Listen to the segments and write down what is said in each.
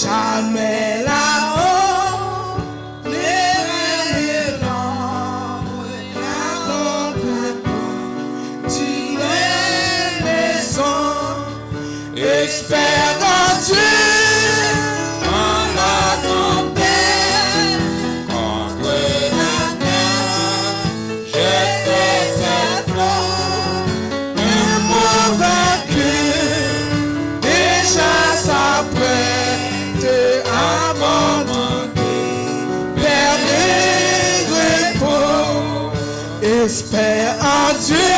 jamais là-haut, les l'ombre, la contemplation, tu es maison, espère en Dieu. Espère en Dieu,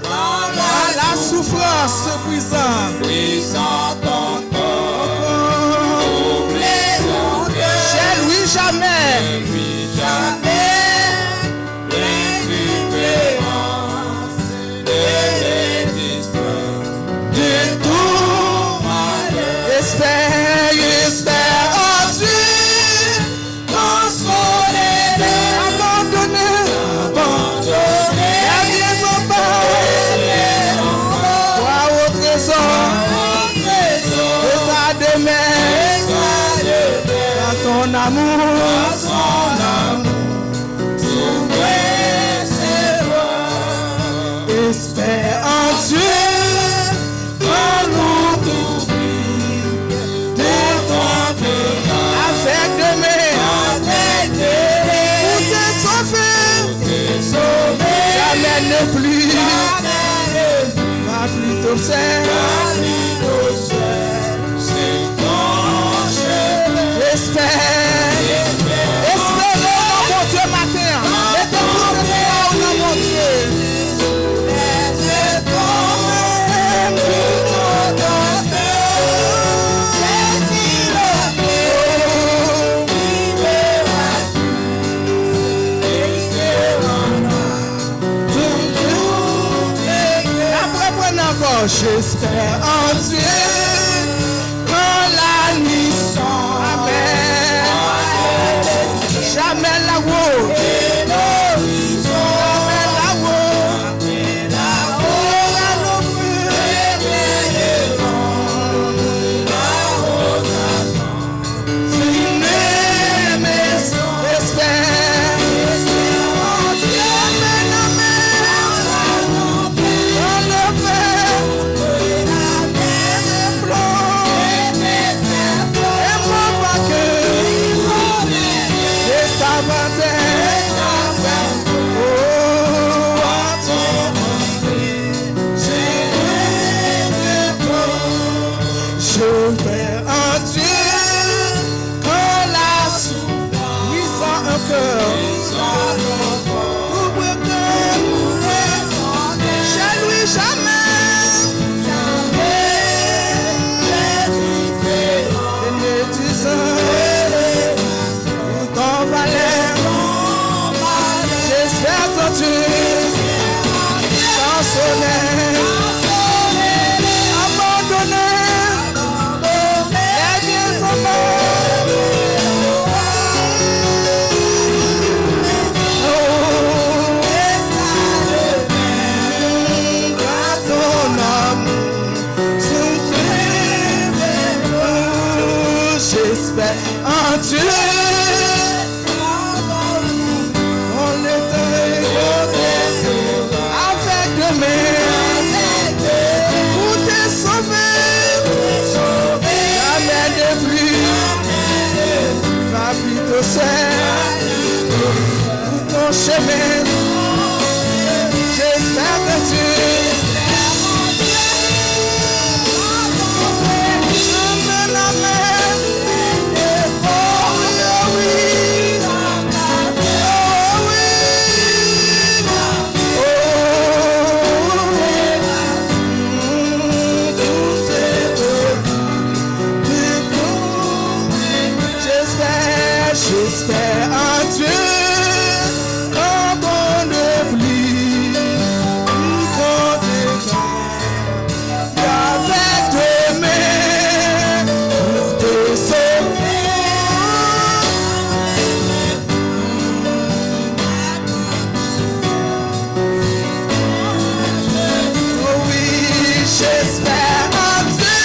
dans la souffrance brisant ton corps, chez lui jamais, l'indifférence et l'existence de tout malheur. Espère en Dieu, consolé, abandonné. Ton amour, s'ouvrir ses bras. Espère en Dieu, quand nous t'oublies, avec pour te sauver, jamais ne plus, pas plus tôt seul. Espérez dans mon Dieu matin. Mettez-vous espoir dans mon Dieu. Après, prenez encore. J'espère en Dieu. Quand la nuit sombre. Jamais là-haut, jamais là-haut, en Dieu. On est avec de mains pour te sauver. Jamais de plus, va plutôt seul pour ton chemin. J'espère que tu j'espère en Dieu, un bon de pluie, un de temps, avec tes mains pour te sauver. Oh oui, j'espère en Dieu,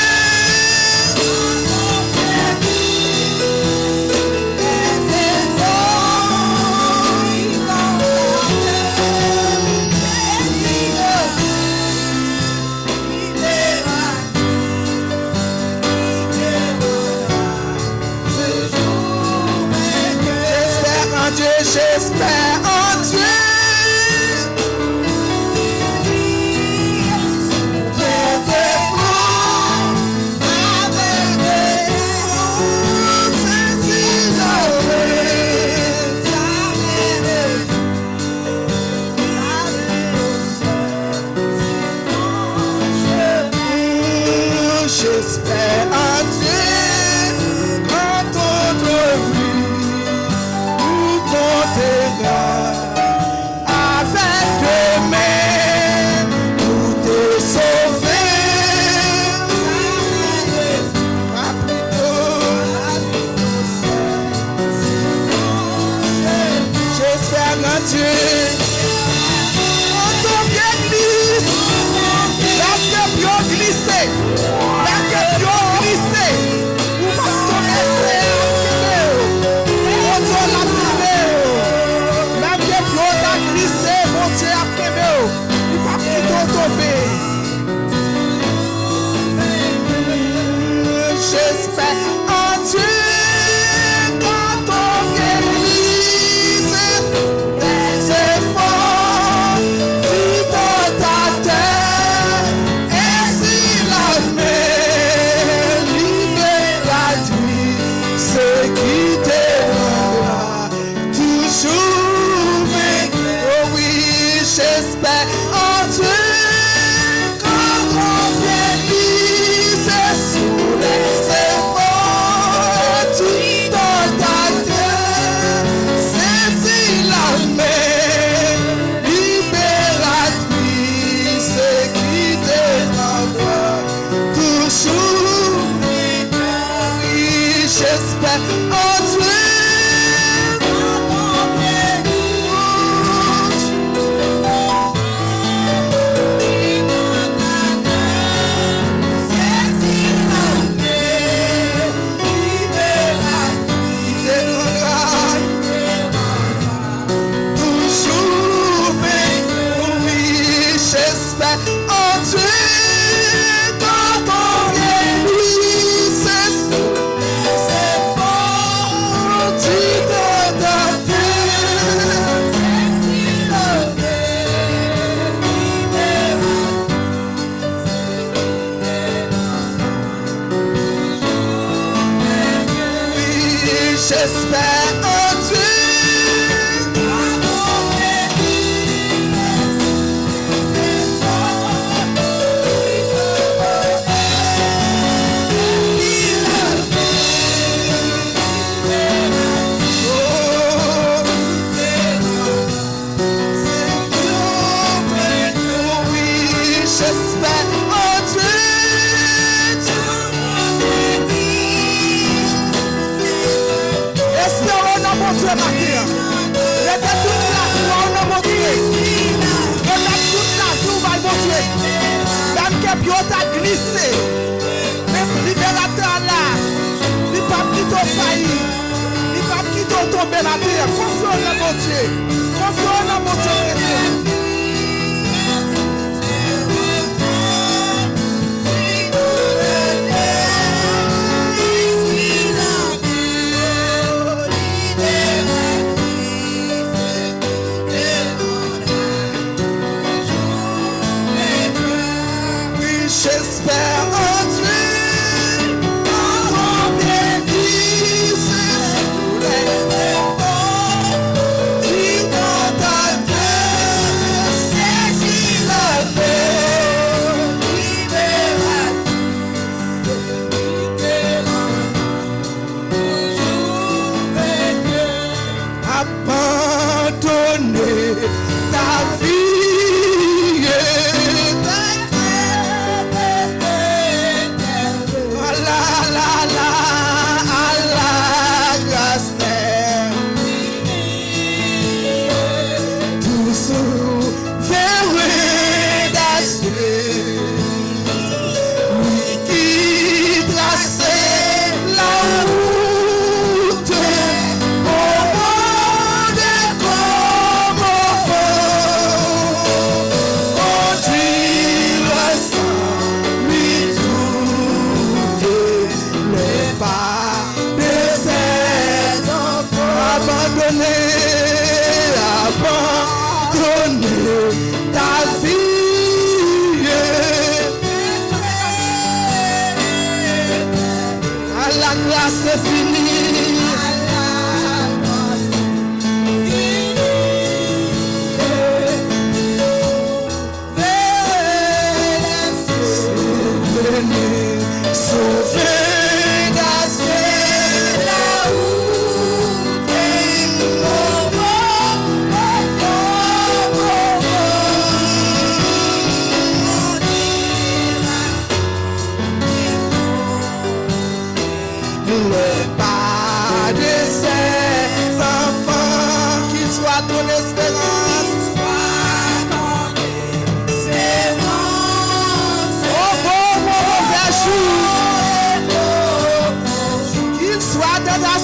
Le pas de ces enfants qui soient ton esprit.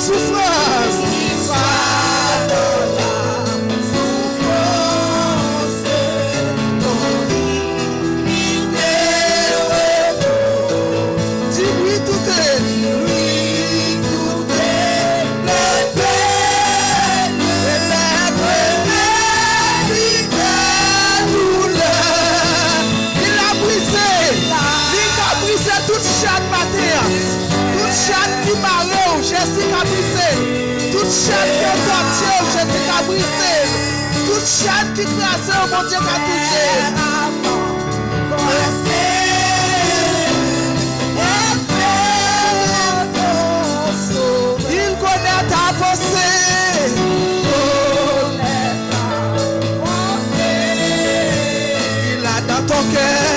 souffrance. Dis-lui tout est. Toute chatte matin, toute chatte qui marre, Jessica brisé. Toute chatte qui est tortue, Jessica brisé. Toute chatte qui crase, mon Dieu va toucher. Il connaît ta pensée. Il a dans ton cœur.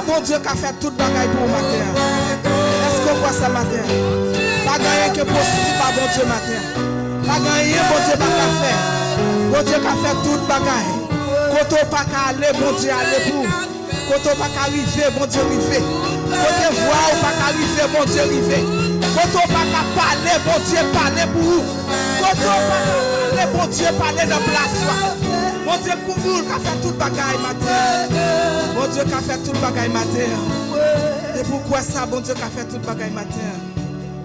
crois bon Dieu qui a fait tout bagaille pour matin? Est-ce qu'on croit ça matin? Pas rien qui est possible par bon Dieu matin. Pas rien bon Dieu pas faire. Bon Dieu qui a fait tout bagaille. Quand on pas aller, bon Dieu aller pour. Quand on pas arriver, bon Dieu arriver. Quand on voit ou pas arriver, bon Dieu arriver. Quand on pas parler, bon Dieu parler pour vous. Quand on pas parler, bon Dieu parler dans place. Bon Dieu couvre qui a fait tout bagaille matin. Bon Dieu qui a fait tout bagaille matin. Et pourquoi ça, bon Dieu qui a fait tout bagaille matin?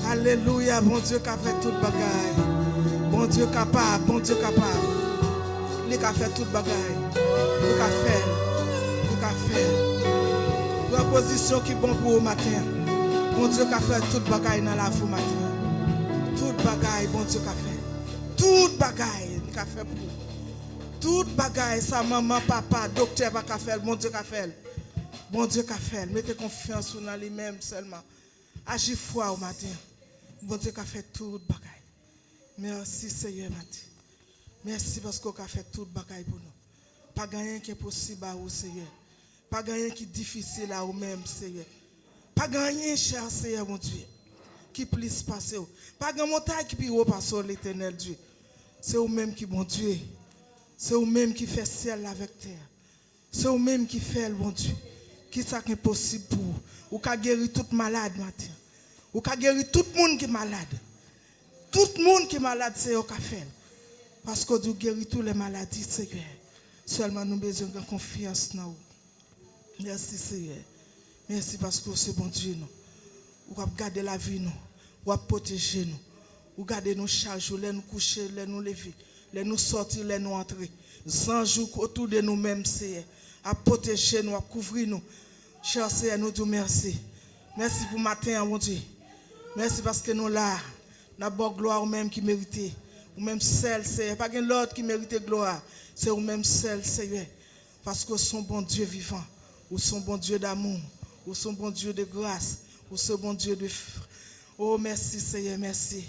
Alléluia, bon Dieu qui a fait tout bagaille. Bon Dieu capable, bon Dieu capable. Il a fait tout bagaille. Il a fait. Il a fait. Une position qui est bon pour au matin. Bon Dieu qui a fait tout bagaille dans la vie matin. Tout bagaille, bon Dieu qui a fait. Tout bagaille, il a fait pour. Tout bagaille, sa maman, papa, docteur va faire, bon Dieu qu'a fait. Bon Dieu qu'a fait. Mettez confiance dans lui-même seulement. Agis foi au matin. Bon Dieu qu'a fait tout bagaille. Merci Seigneur matin. Merci parce qu'on a fait tout bagaille pour nous. Pas rien qui est possible à vous Seigneur. Pas rien qui est difficile à vous-même Seigneur. Pas rien cher Seigneur mon Dieu. Qui puisse passer. Pas grand montagne qui peut passer l'éternel Dieu. C'est vous-même qui bon Dieu. C'est vous-même qui fait ciel avec terre. C'est vous-même qui fait le bon Dieu. Qui ça qui est possible pour vous. Ou qu'a guéri tout malade matin. Ou qu'a guéri tout le monde qui est malade. Tout le monde qui est malade, c'est vous qui fait. Parce que Dieu guérit toutes les maladies, Seigneur. Seulement nous besoin de confiance dans vous. Merci Seigneur. Merci parce que c'est bon Dieu nous. Vous avez gardé la vie nous. Vous avez protégé nous. Vous gardez nos charges, vous nous coucher, nous lever. Les nous sortir, les nous entrer. 100 jours autour de nous-mêmes, Seigneur. À protéger nous, à couvrir nous. Cher Seigneur, nous disons merci. Merci pour matin, mon Dieu. Merci parce que nous là, nous avons gloire au même qui méritait. Ou même seul, Seigneur. Pas l'autre qui méritait gloire. C'est au même seul, Seigneur. Parce que nous sommes bon Dieu vivant. Nous sommes bon Dieu d'amour. Nous sommes bon Dieu de grâce. Nous sommes bon Dieu de... Oh, merci, Seigneur, merci.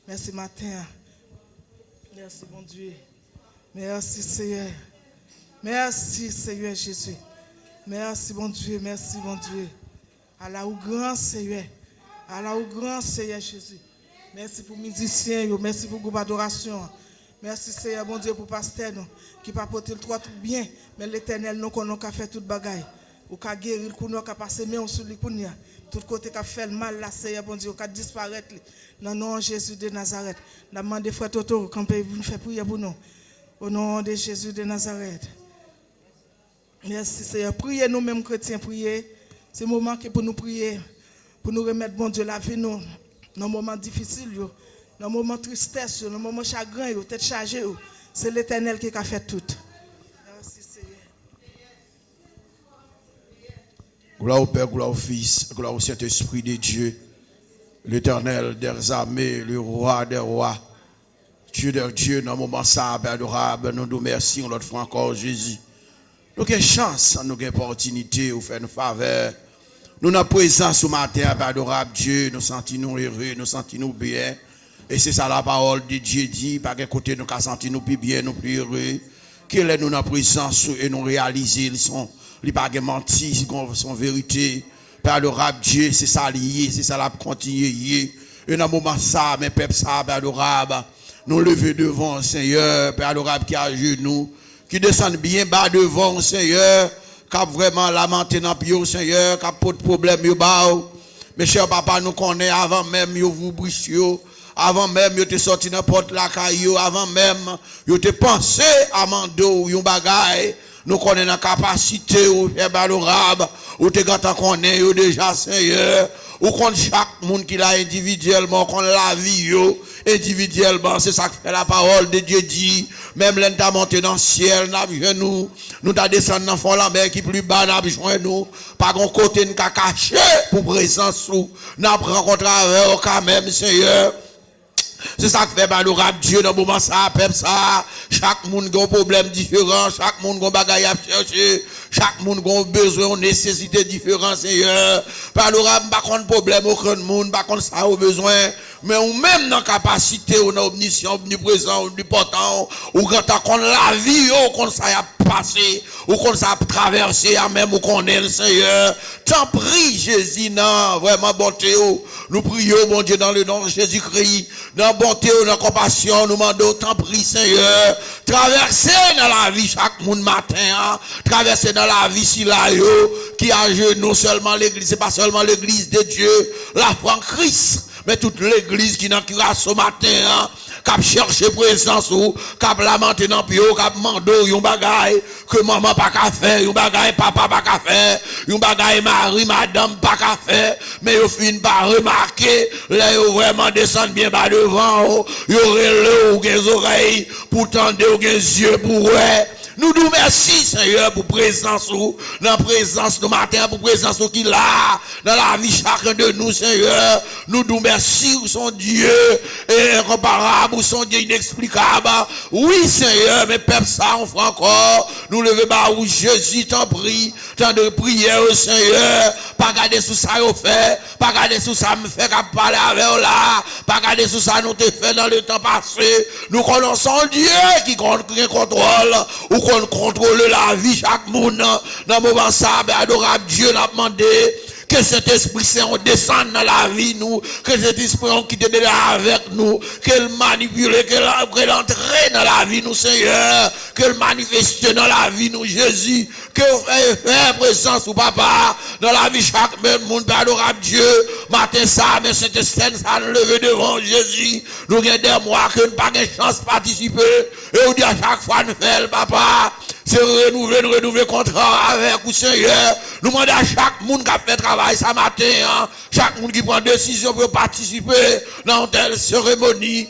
Merci matin. Merci, bon Dieu. Merci, Seigneur. Merci, Seigneur Jésus. Merci, bon Dieu. Merci, bon Dieu. Allah au grand Seigneur. Allah au grand Seigneur Jésus. Merci pour les musiciens. Merci pour le groupe d'adoration. Merci, Seigneur, bon Dieu, pour le pasteur qui n'a pas porté le droit tout bien. Mais l'éternel, nous avons fait toute bagaille. Ou qu'a guéri, nous avons passé main sur lui. Tout côté qui a fait le mal, là, Seigneur, bon Dieu, qui a disparaître. Dans le nom de Jésus de Nazareth. Nous demandons des frères Toto, quand vous faire prier pour nous. Au nom de Jésus de Nazareth. Merci, Seigneur. Priez nous-mêmes, chrétiens, priez. C'est le moment pour nous prier. Pour nous remettre, bon Dieu, la vie, nous. Dans les moments difficiles, dans les moments de tristesse, dans les moments de chagrin, tête chargée. C'est l'Éternel qui a fait tout. Merci, Seigneur. Gloire au Père, gloire au Fils, gloire au Saint-Esprit de Dieu. L'Éternel des armées, le roi des rois. Dieu de Dieu, dans le moment ça, adorable, nous nous remercions l'autre fois encore, Jésus. Nous avons chance, nous avons opportunité, nous faire une faveur. Nous avons présence ce matin, adorable Dieu, nous sentons heureux, nous sentons bien. Et c'est ça la parole de Dieu dit, par quel côté nous avons senti nous plus bien, nous plus heureux. Quelle est notre présence et nous réaliser, ils sont pas menti, ils sont vérité. Père adorable Dieu, c'est ça lié, c'est ça la continuer. Et dans le moment ça, mes peuples ça, Père adorable, nous lever devant le Seigneur, Père adorable qui a à genoux, qui descend bien bas devant le Seigneur, qui a vraiment lamenté dans le Seigneur, qui a pas de problème, mes chers papas, nous connaissons avant même, vous brisez, avant même, vous êtes sorti n'importe la caillou, avant même, vous êtes pensé à mando, yon bagay. Nous connaissons la capacité, ou adorable, ou te gata connaît déjà Seigneur, ou qu'on chaque monde qui l'a individuellement, qu'on la vie individuellement, c'est ça que fait la parole de Dieu dit, même l'un t'a monté dans le ciel, n'a vu nous t'a descendu dans fond la mer qui plus bas, n'a besoin nous, pas qu'on côté nous qu'a caché pour présence ou, n'a rencontré avec quand même Seigneur. C'est ça que fait adorable Dieu dans le moment ça, peuple ça. Chaque monde a un problème différent, chaque monde a un bagage à chercher, chaque monde a un besoin, une nécessité différente, Seigneur. Adorable, pas qu'on problème aucun monde, pas qu'on ça au besoin, mais ou même dans la capacité, ou dans l'omniscient, omniprésent, omnipotent, ou quand on la vie, qu'on ça y a passer, ou qu'on ça traverser, même ou qu'on est le Seigneur. T'en prie, Jésus, non, vraiment bonté, nous prions, mon Dieu, dans le nom de Jésus-Christ, dans bonté, dans compassion, nous demandons, t'en prie, Seigneur, traverser dans la vie chaque monde matin, hein, traverser dans la vie si là, qui a non seulement l'église, c'est pas seulement l'église de Dieu, la foi en Christ, mais toute l'église qui n'a qu'à ce matin, hein, cap chercher présence ou cap lamenter dans pio cap mando yon bagay que maman pas qu'à faire yon bagay papa pas qu'à faire yon bagay mari madame pas qu'à faire mais yo fin pas remarquer là yo vraiment descend bien bas devant yo relé ou des oreilles pour tendre ou des yeux pour ouais. Nous nous merci Seigneur pour présence ou dans présence nous matin pour présence ou qui là dans la vie chacun de nous Seigneur. Nous nous merci ou son Dieu incomparable ou son Dieu inexplicable. Oui Seigneur, mais peuple ça on fait encore. Nous lever bas où Jésus t'en prie, tant de prière au Seigneur. Pas garder sous ça au fait, pas garder sous ça me fait qu'à parler avec là, pas garder sous ça nous te fait dans le temps passé. Nous connaissons Dieu qui contrôle ou qu'on contrôle la vie chaque monde dans le moment ça adorable Dieu l'a demandé que cet Esprit Saint descende dans la vie nous, que cet Esprit qui te déjà avec nous, qu'elle manipule, qu'elle entre dans la vie nous Seigneur, qu'elle manifeste dans la vie nous Jésus, que fait présence ou papa dans la vie chaque monde adorable Dieu, matin ça, mais cette scène ça nous lever devant Jésus, nous avons des mois que nous n'avons pas de chance de participer, et on dit à chaque fois nous faisons papa, c'est renouveler contrat avec vous Seigneur, nous demandons à chaque monde qui a fait travail ce matin, hein, chaque monde qui prend décision pour participer dans telle cérémonie.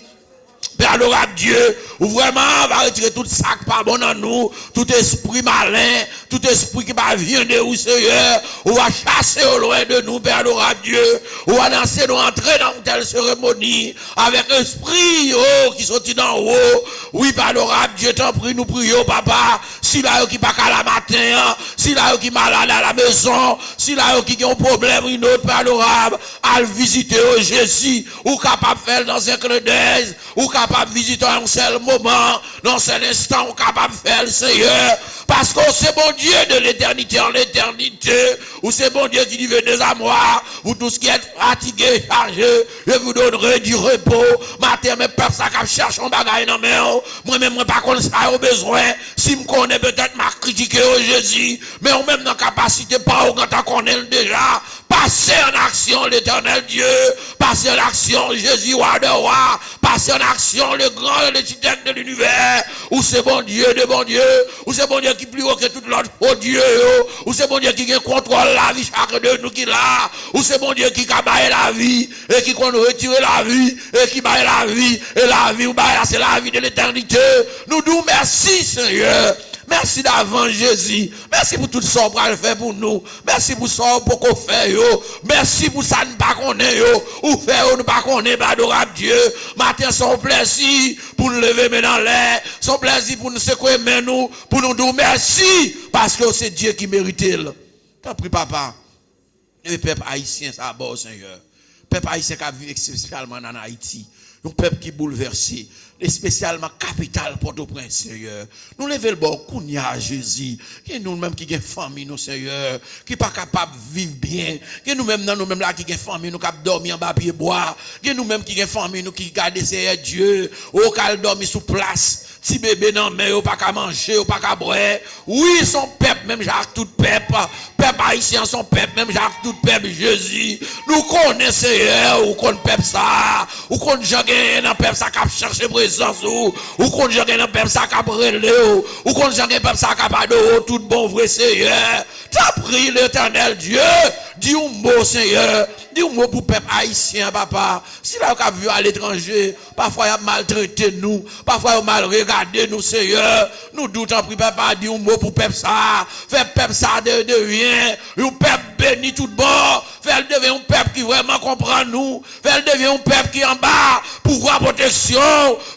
Père adorable Dieu, ou vraiment va retirer tout ça qui pas bon dans nous, tout esprit malin, tout esprit qui va venir de vous Seigneur, ou va chasser au loin de nous, Père adorable Dieu, ou va lancer nous entrer dans une telle cérémonie, avec esprit qui sortit d'en haut. Oui, Père adorable Dieu, t'en prie, nous prions, papa, si là qui pas qu'à la matin, si là qui malade à la maison, si là qui a un problème, une autre Père adorable, à visiter Jésus, ou capable de faire dans un clin d'œil, ou capable de visiter un seul moment, dans un seul instant, ou capable de faire le Seigneur, parce que c'est bon Dieu de l'éternité en l'éternité, ou c'est bon Dieu qui dit venez à moi, vous tous qui êtes fatigués, chargés, je vous donnerai du repos, matin, mes pères, ça qui cherche un bagage dans mes mains, moi-même, moi, pas contre ça, au besoin, si me connaît peut-être m'a critiqué au Jésus, mais on même dans capacité, pas au quand on connaît déjà, passez en action l'éternel Dieu, passez en action Jésus, roi de roi, passez en action le grand et l'architecte de l'univers, où c'est bon Dieu de bon Dieu, où c'est bon Dieu qui plus haut que tout l'autre oh Dieu, où c'est bon Dieu qui contrôle la vie chacun de nous qui là, où c'est bon Dieu qui baille la vie, et qui compte retirer la vie, et qui baille la vie, et la vie, c'est la vie de l'éternité. Nous nous merci Seigneur. Merci d'avant Jésus. Merci pour tout ça qu'on fait pour nous. Merci pour ça pour qu'on fait yo. Merci pour ça nous pas connaît yo. Ou fait nous pas connaît adorable Dieu. Matin son plaisir pour nous lever main dans l'air. Son plaisir pour nous secouer main nous pour nous dire merci parce que c'est Dieu qui mérite. T'as pris papa. Le peuple haïtien ça bon Seigneur. Peuple haïtien qui vit spécialement en Haïti. Un peuple qui est bouleversé, et spécialement capitale Port-au-Prince, Seigneur. Nous levons le bord, Kounia, Jésus, qui nous-mêmes qui avons famille, nous, Seigneur, qui pas capable de vivre bien, qui nous-mêmes, nous-mêmes là, qui avons famille, nous, qui dormir en bas pied bois, qui nous-mêmes qui avons famille, nous, qui gardent Seigneur Dieu, ou qui dormir sous place. Si bébé non mais ou pas qu'à manger ou pas qu'à boire. Oui, son peuple même Jacques tout peuple. Peuple haïtien son peuple même Jacques tout peuple Jésus. Nous connaissons ou qu'on peuple ça. Ou qu'on j'gagne dans peuple ça qui chercher présence ou qu'on j'gagne dans peuple ça qui relève ou qu'on j'gagne peuple ça qui pas de tout bon vrai Seigneur. T'as pris l'Éternel Dieu. Dis un mot Seigneur. Dis un mot pour peuple haïtien papa. Si là on a vu à l'étranger, parfois il a maltraité nous, parfois il a mal regardé nous Seigneur. Nous doutons pris papa dit un mot pour peuple ça. Fait peuple ça devient un peuple béni tout bon. Fait devient un peuple qui vraiment comprend nous. Fait devient un peuple qui en bas pouvoir protection.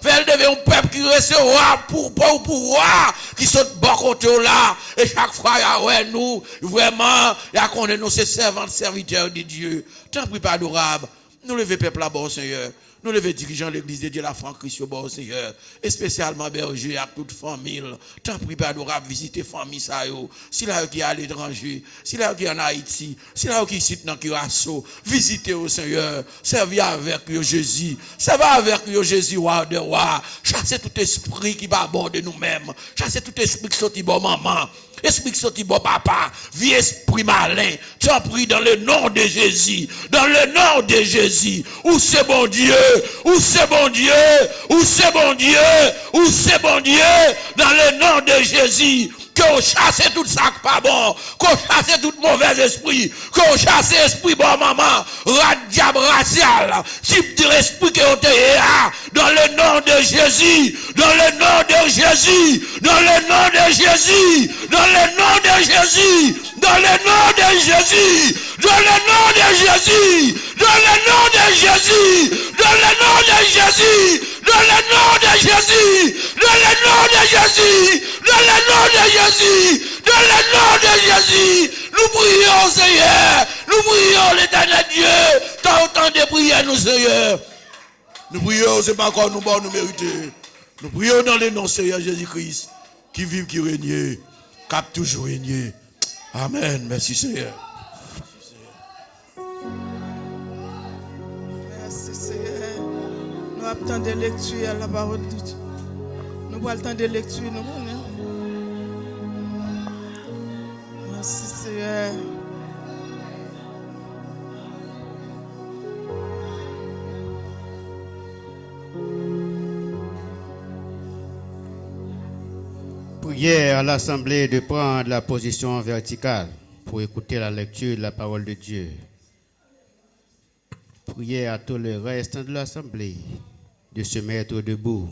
Fait devient un peuple qui recevra pour pouvoir qui saute bon côté là et chaque fois il y a ouais nous vraiment il y a qu'on est nous ces servants serviteurs de Dieu. Tant pis pas adorable. Nous lever peuple là-bas Seigneur. Nous devons diriger l'église de Dieu, la France Christ, au Seigneur. Et spécialement berger à toute famille. Tant pis, Père, nous visiter famille, ça, si là qui est à l'étranger, si là qui est en Haïti, si là qui est ici dans Curaçao, visitez au Seigneur, servir avec Jésus, servir avec Jésus, roi de roi, chasser tout esprit qui va aborder nous-mêmes, chasser tout esprit qui sortit bon maman, esprit qui sortit bon papa, vie esprit malin, t'en prie dans le nom de Jésus, dans le nom de Jésus, où c'est bon Dieu, où c'est bon Dieu, où c'est bon Dieu, où c'est bon Dieu, dans le nom de Jésus, qu'on chasse tout ça qui pas bon, qu'on chasse tout mauvais esprit, qu'on chasse esprit bon maman, diable racial, type de esprit que vous avez, dans le nom de Jésus, dans le nom de Jésus, dans le nom de Jésus, dans le nom de Jésus, dans le nom de Jésus, dans le nom de Jésus, dans le nom de Jésus, dans le nom de Jésus, dans le nom de Jésus, dans le nom de Jésus, dans le nom de Jésus, dans le nom de Jésus, nous prions Seigneur, nous prions l'éternel Dieu, tant autant de prières nous Seigneur. Nous prions, c'est pas encore nous bon nous mériter. Nous prions dans le nom Seigneur Jésus-Christ, qui vive, qui règne, qui a toujours régné. Amen. Merci Seigneur. Merci Seigneur. Nous attendons des lectures à la parole de Dieu. Nous attendons des lectures. Merci Seigneur. Prière à l'Assemblée de prendre la position verticale pour écouter la lecture de la parole de Dieu. Prière à tout le reste de l'Assemblée de se mettre debout.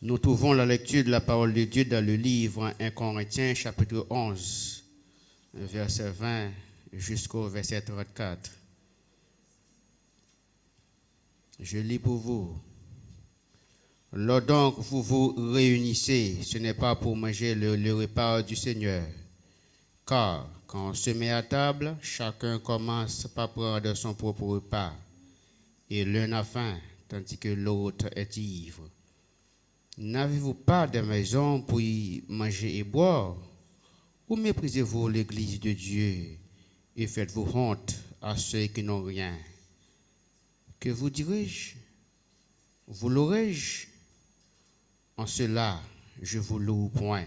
Nous trouvons la lecture de la parole de Dieu dans le livre 1 Corinthiens chapitre 11, verset 20 jusqu'au verset 34. Je lis pour vous. Lors donc vous vous réunissez, ce n'est pas pour manger le repas du Seigneur. Car quand on se met à table, chacun commence par prendre son propre repas. Et l'un a faim, tandis que l'autre est ivre. N'avez-vous pas de maison pour y manger et boire? Ou méprisez-vous l'église de Dieu et faites-vous honte à ceux qui n'ont rien? Que vous dirai-je? Vous l'aurai-je? En cela, je vous loue point.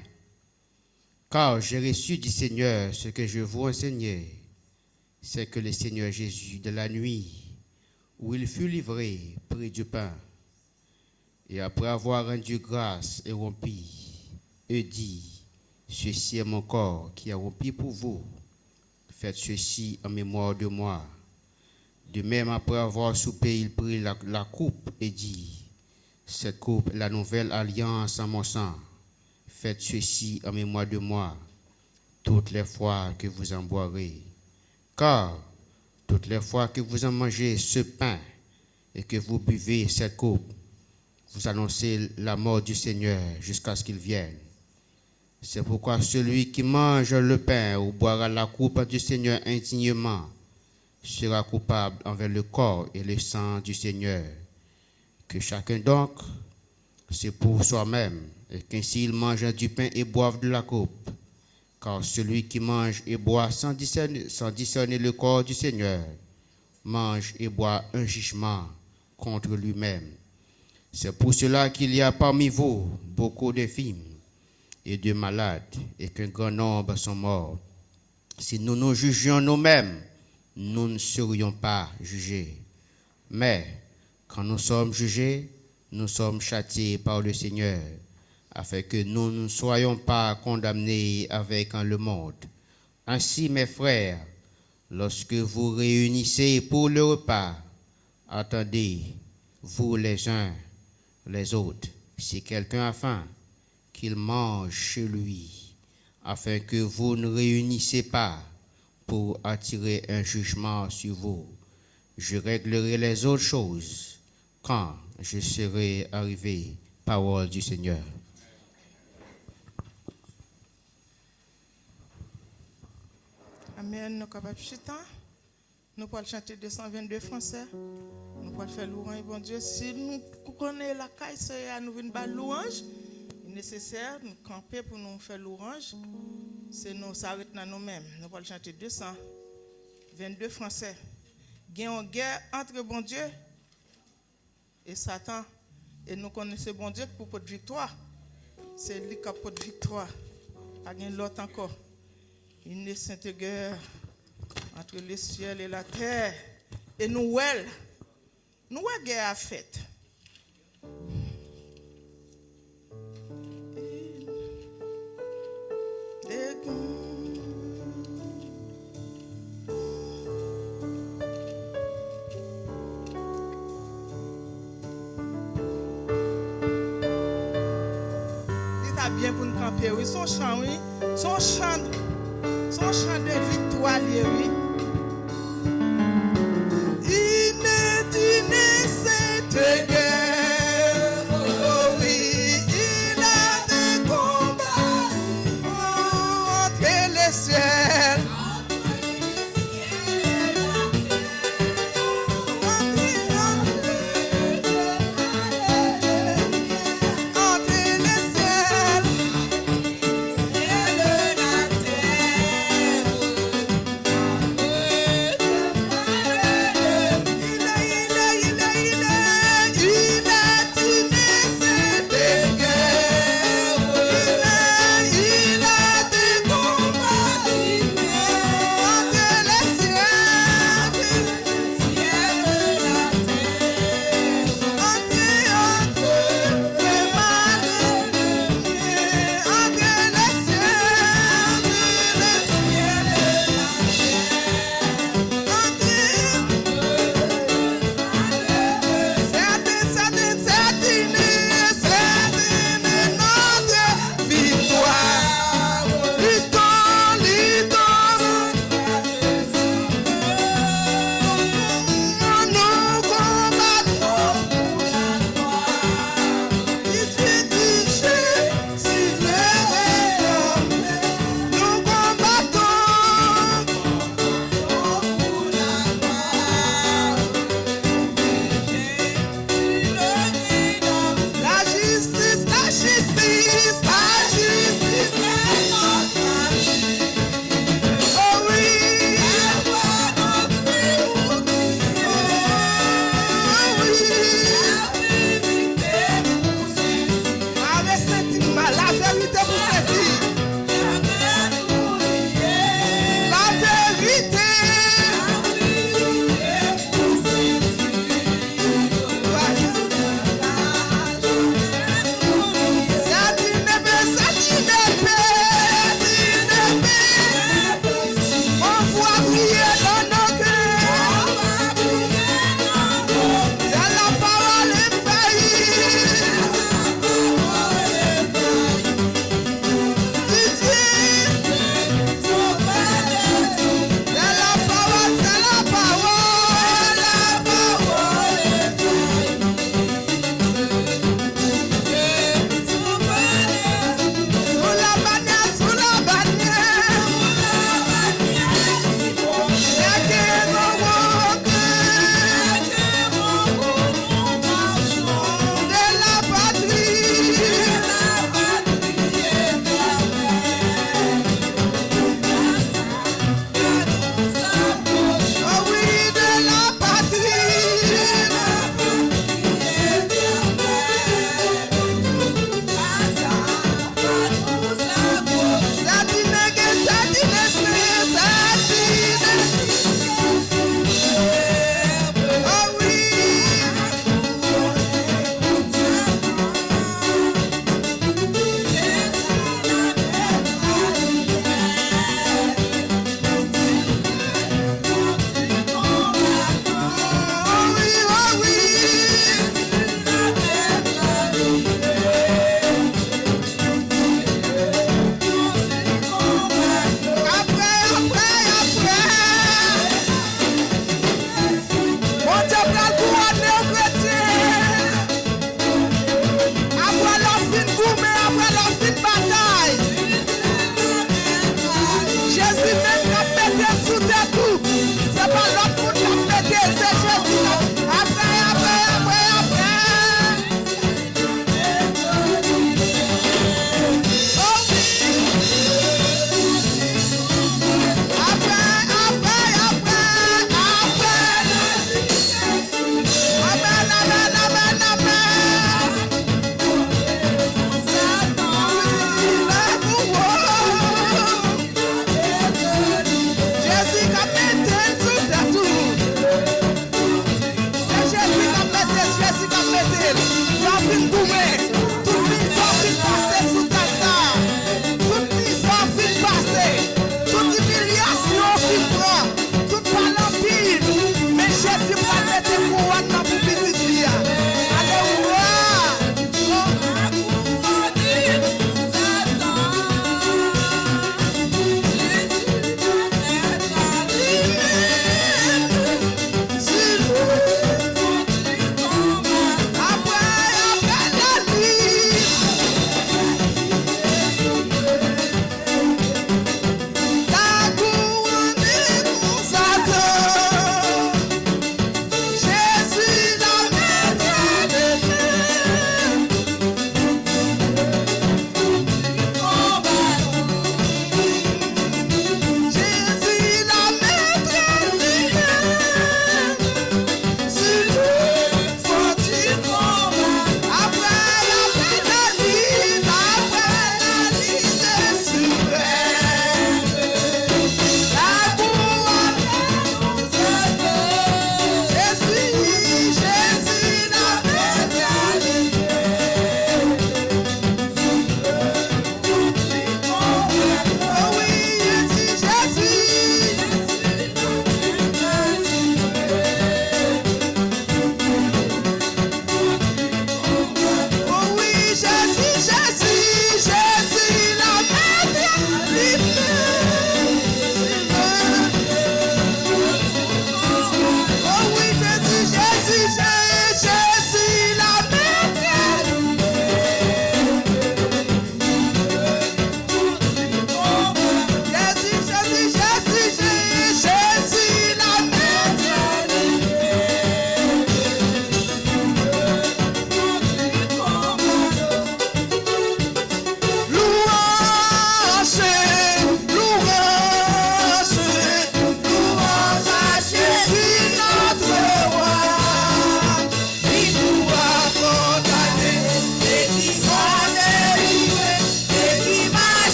Car j'ai reçu du Seigneur ce que je vous enseignais, c'est que le Seigneur Jésus, de la nuit, où il fut livré, prit du pain, et après avoir rendu grâce et rompi, et dit, ceci est mon corps qui est rompi pour vous, faites ceci en mémoire de moi. De même, après avoir soupé, il prit la coupe et dit, cette coupe est la nouvelle alliance en mon sang. Faites ceci en mémoire de moi, toutes les fois que vous en boirez. Car, toutes les fois que vous en mangez ce pain et que vous buvez cette coupe, vous annoncez la mort du Seigneur jusqu'à ce qu'il vienne. C'est pourquoi celui qui mange le pain ou boira la coupe du Seigneur indignement sera coupable envers le corps et le sang du Seigneur. Que chacun donc, c'est pour soi-même, et qu'ainsi il mange du pain et boive de la coupe. Car celui qui mange et boit sans discerner le corps du Seigneur, mange et boit un jugement contre lui-même. C'est pour cela qu'il y a parmi vous beaucoup d'infirmes et de malades, et qu'un grand nombre sont morts. Si nous nous jugions nous-mêmes, nous ne serions pas jugés. Mais quand nous sommes jugés, nous sommes châtiés par le Seigneur, afin que nous ne soyons pas condamnés avec le monde. Ainsi, mes frères, lorsque vous réunissez pour le repas, attendez, vous les uns les autres. Si quelqu'un a faim, qu'il mange chez lui, afin que vous ne réunissez pas pour attirer un jugement sur vous. Je réglerai les autres choses quand je serai arrivé. Parole du Seigneur. Amen. Nous sommes capables de chita. Nous pouvons chanter 222 français. Nous pouvons faire louange, bon Dieu. Si nous connaissons la caille, nous venons faire louange. Il est nécessaire de camper pour nous faire louange. C'est nous s'arrêter dans nous-mêmes. Nous pouvons chanter 222 français. Il y a une guerre entre bon Dieu et Satan. Et nous connaissons bon Dieu pour notre victoire. C'est lui qui a notre victoire. Pas de l'autre encore. Il y a cette guerre entre le ciel et la terre. Et nous, guerre à fait. Bien pour nous camper, oui, son chant, oui, son chant de victoire, oui. Cette guerre, oh oui, il a des combats entre les ciels.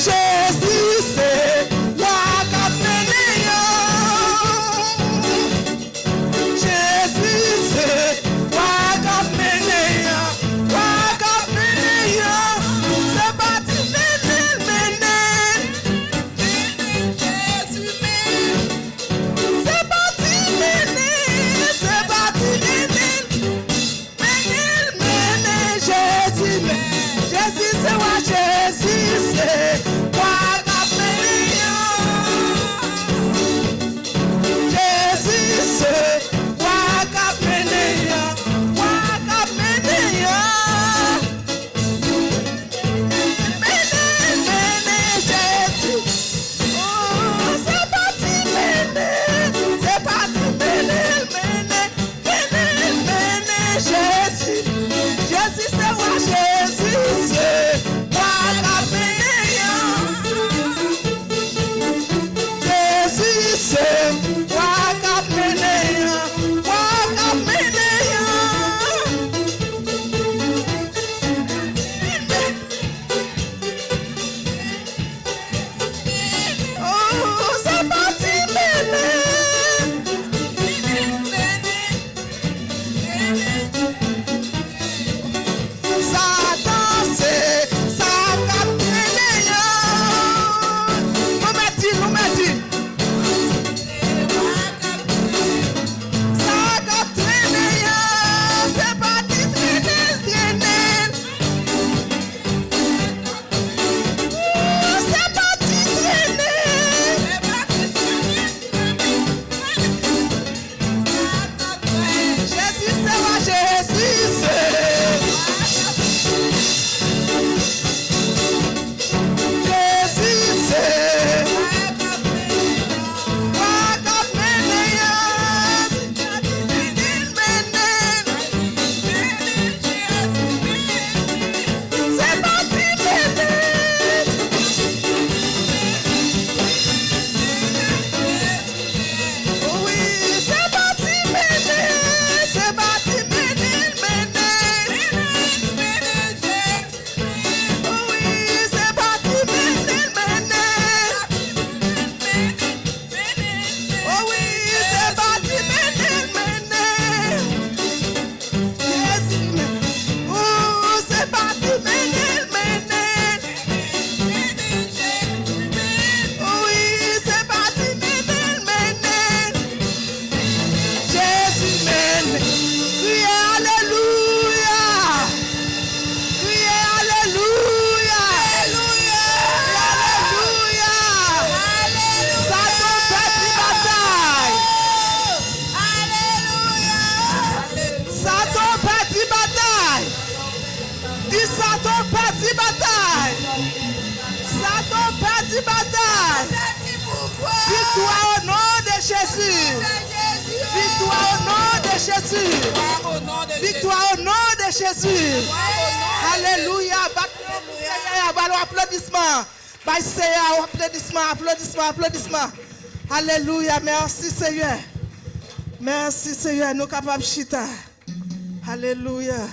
Jésus, Jésus. Victoire au nom de Jésus. Alléluia. Ballon applaudissement. Bye Seigneur, applaudissement. Alléluia. Merci Seigneur. Merci Seigneur. Nous capables de chita. Alléluia.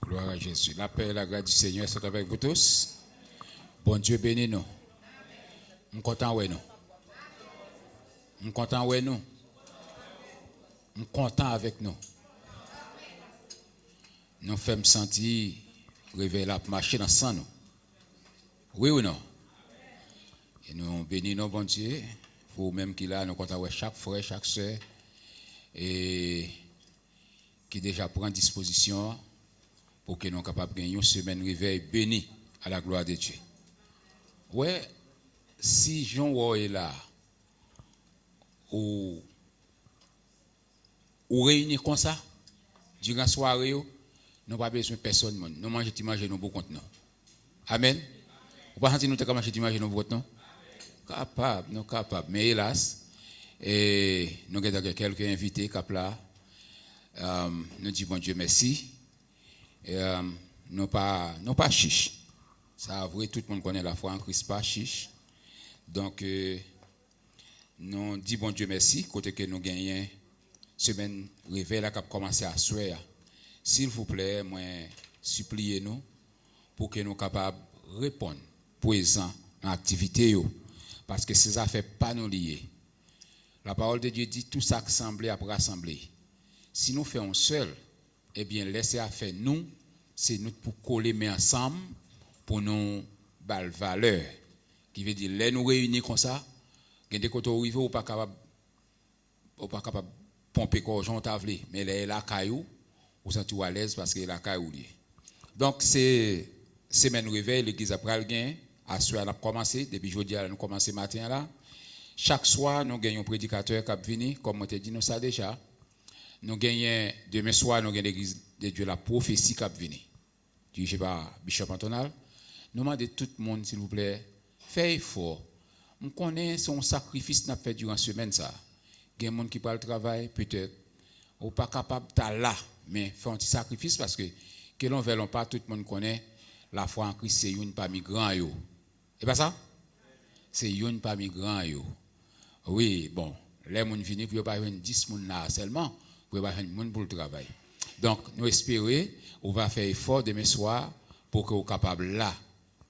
Gloire à Jésus. La paix et la grâce du Seigneur sont avec vous tous. Bon Dieu bénis nous. Je suis content de nous. Je suis content de nous. Je suis content avec nous. Nous faisons sentir réveiller la marcher dans le sang nous. Oui ou non? Et nous bénissons bon Dieu. Pour même qu'il a, nous comptons avec chaque frère, chaque soeur. Et qui déjà prend disposition pour que nous soyons capables de gagner une semaine réveil bénie à la gloire de Dieu. Ouais, si Jean est là, ou réunir comme ça, durant la soirée, nous n'avons pas besoin de personne. Nous mangeons, nous beaucoup contre nous. Amen. Vous ne pensez que nous avons mangé, nous beaucoup contre nous? Capable, nous capables. Mais hélas, et nous avons quelques invités qui sont là. Nous disons bon Dieu merci. Nous pas chiche. Ça vrai, tout le monde connaît la foi en Christ, pas chiche. Donc, nous disons bon Dieu merci, côté que nous gagnons semaine réveil là qui a commencé à soir. S'il vous plaît, moi suppliez-nous pour que nous soyons capables de répondre présent dans l'activité. Parce que ces affaires pas nous liées. La parole de Dieu dit tout ça assemblé après rassembler. Si nous faisons seul, eh bien laissez faire nous, c'est nous pour coller mais ensemble pour nous bal valeur. Qui veut dire les nous réunir comme ça, il y a des côtés où ou pas capable pomper corps tavlé, mais la caillou ou senti à l'aise parce que la caillou lié. Donc c'est semaine réveil l'église après le gain à soir on a commencé depuis jeudi nous commencé matin là. Chaque soir nous gagnons un prédicateur qui vient comme on te dit nous ça déjà. Nous gagnons demain soir nous gagnons l'église de Dieu la prophétie qui vient. Dirigé par Bishop Antonal. Nous demandons tout le monde s'il vous plaît, faites effort. On connaît son sacrifice n'a fait durant la semaine ça. Il y a des gens qui parlent travail peut-être ou pas capable d'être là mais fait un petit sacrifice parce que l'on veut pas tout le monde connaît la foi en Christ c'est une parmi grand yo. Et pas ça? C'est une parmi grand yo. Oui, bon, les gens viennent pour pas 10 personnes là seulement, pour pas monde pour le travail. Donc nous espérons on va faire effort demain soir pour que vous capable là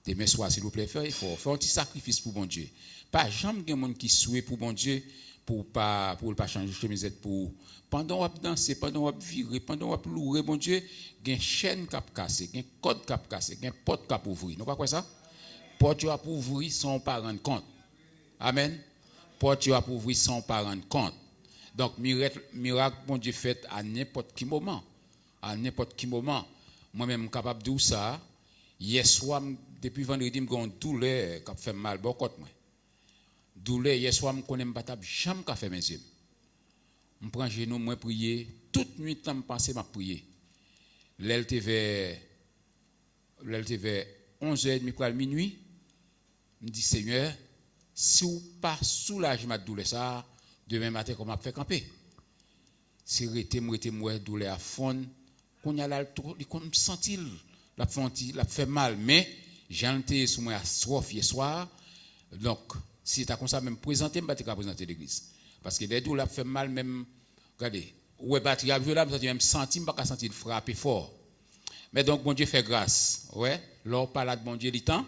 demain soir s'il vous plaît faire effort, faire un petit sacrifice pour bon Dieu. Pas jamais des gens qui souhaitent pour bon Dieu pour pas changer chemise pour pendant on danser, pendant on virer, pendant on louer bon Dieu, gain chaîne cap cassé, gain code cap cassé, gain porte cap ouvrir. Non pas quoi ça? Porte a pour ouvrir sans pas rendre compte. Amen. Porte a pour ouvrir sans pas rendre compte. Donc miracle bon Dieu fait à n'importe quel moment. À n'importe quel moment. Moi-même capable de dire ça. Hier soir depuis vendredi me gon douleur qui fait mal beaucoup moi. Douleur hier soir me connais pas table jamais qu'a fait mes yeux. Me prend genou moi prier toute nuit temps me penser m'a prier. L'LT vers 11h30 pour minuit. Me dit Seigneur, si ou pas soulage ma douleur ça demain matin comment fait camper. Si rete moi douleur à fond qu'on y a là il comme sentir la fait mal mais j'enté sous moi à soif hier soir donc si tu as comme ça même présenter me pas présenter l'église parce que les douleurs fait mal même regardez ouais batterie a violent même sentir pas sentir frapper fort mais donc bon Dieu fait grâce ouais l'or pas là de bon Dieu du temps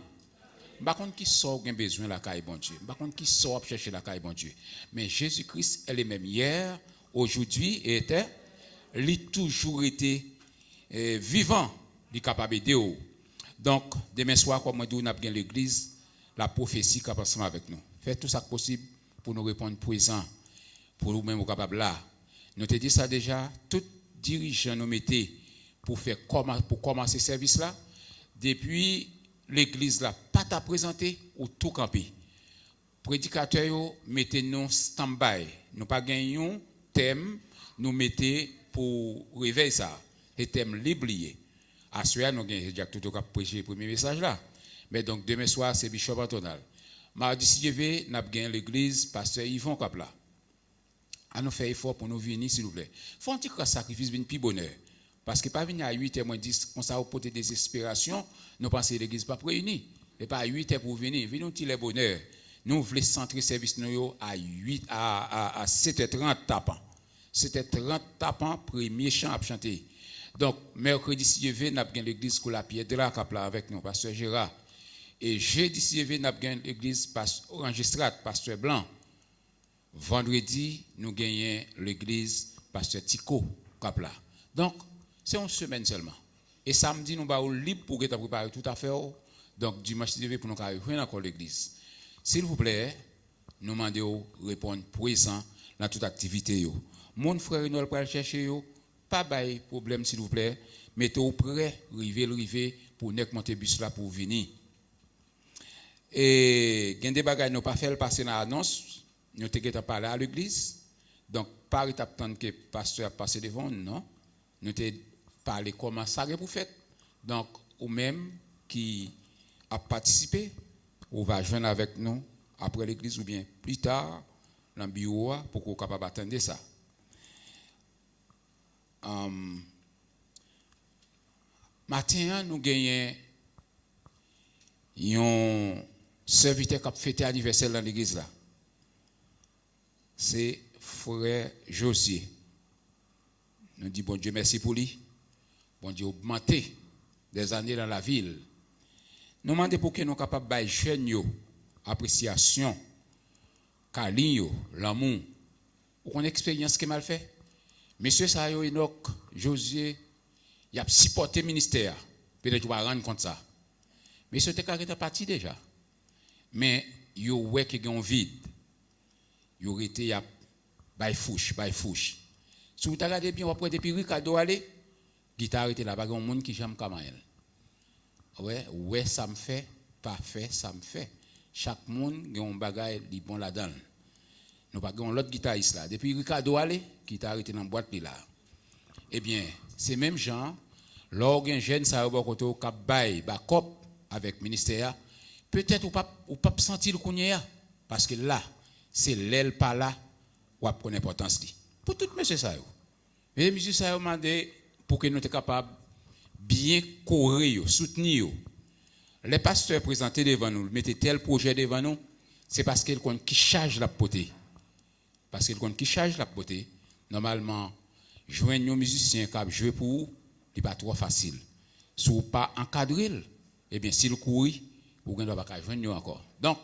par contre qui sort gain besoin la caille bon Dieu par contre qui sort chercher la caille bon Dieu mais Jésus-Christ elle est même hier aujourd'hui et était il toujours été vivant il est capable d'aider. Donc demain soir comme on a bien l'église la prophétie qui est ensemble avec nous faites tout ça possible pour nous répondre présent pour nous même capable là nous te dit ça déjà tout dirigeant nous mettez pour commencer service là depuis l'église là pas t'a présenté ou tout camper prédicateur yo mettez nous stand-by nous pas gagnons thème nous mettez pour réveiller ça. Et thème liblié. À ce moment, nous avons déjà tout à prêcher le premier message là. Mais donc, demain soir, c'est Bishop Antonal. Mardi, si je vais, nous avons l'église, pasteur Yvon Kapla. À nous faire effort pour nous venir, s'il vous plaît. Faut un petit sacrifice, une plus bonheur. Parce que pas venir à 8h-10, on s'est porté désespération, nous pensons que l'église pas réunie. Et pas à 8h pour venir. Venez nous tirer bonheur. Nous voulons centrer service nous à 7h30 tapant. 7h30 tapant, premier chant à chanter. Donc, mercredi, si je vais, nous avons l'église Koulapie de la Kapla avec nous, pasteur Gérard. Et jeudi, si je vais, nous avons l'église Orangestrade, pasteur Blanc. Vendredi, nous gagnons l'église pasteur Tico Kapla. Donc, c'est une semaine seulement. Et samedi, nous sommes libres pour préparer tout à fait. Donc, dimanche, si je vais, pour nous rejoindre encore l'église. S'il vous plaît, nous demandons de répondre présent dans toute activité. Mon frère, nous allons chercher. Pas de problème, s'il vous plaît. Mettez-vous prêt, river, pour ne monter bus là pour venir. Et, il y a des bagages, nous pas fait passer dans l'annonce. Nous avons parlé à l'église. Donc, par étape, tant que le pasteur a passé devant, non. Nous avons parlé comment ça est pour faire. Donc, ou même qui a participé, ou va joindre avec nous après l'église ou bien plus tard dans le bureau pour qu'on soit capable d'attendre ça. Matin, nous gagnons un serviteur qui a fêté l'anniversaire dans l'église là. C'est frère Josier. Nous disons bon Dieu merci pour lui. Bon Dieu augmenté des années dans la ville. Nous demandons pour que nous soyons capables de jeune appréciation, câlin, l'amour. Ou une expérience qui est mal fait. Monsieur Sayo Enoch, Josier, il a supporté le ministère. Peut-être que vous allez rendre compte de ça. Monsieur était parti déjà. Mais il y a un vide. Il aurait été by fouche. Si vous regardez bien, après depuis Ricardo aller, il t'a arrêté là-bas, il y a un monde qui j'aime comme elle. Ouais, ça me fait, pas fait, ça me fait. Chaque monde a un bagage qui est bon là-dedans. Nous avons l'autre guitariste là. Depuis Ricardo aller, qui t'a arrêté dans la boîte là. Eh bien, ces mêmes gens, lorsqu'un jeune ça va côté au cap bail, backup avec le ministère, peut-être ou pas sentir le connaître parce que là, c'est l'aile pas là ou a prendre importance li. Pour tout monsieur ça yo. Et monsieur ça demandé pour que nous soyons capables bien courir, soutenir. Les pasteurs présentés devant nous, mettez tel projet devant nous, c'est parce qu'ils comptent qui charge la beauté. Parce qu'ils comptent qui charge la beauté. Normalement, joindre nos musiciens qui jouent pour vous, ce n'est pas trop facile. Si vous pas encadré, eh bien, s'il courit, vous ne pouvez pas joindre nous encore. Donc,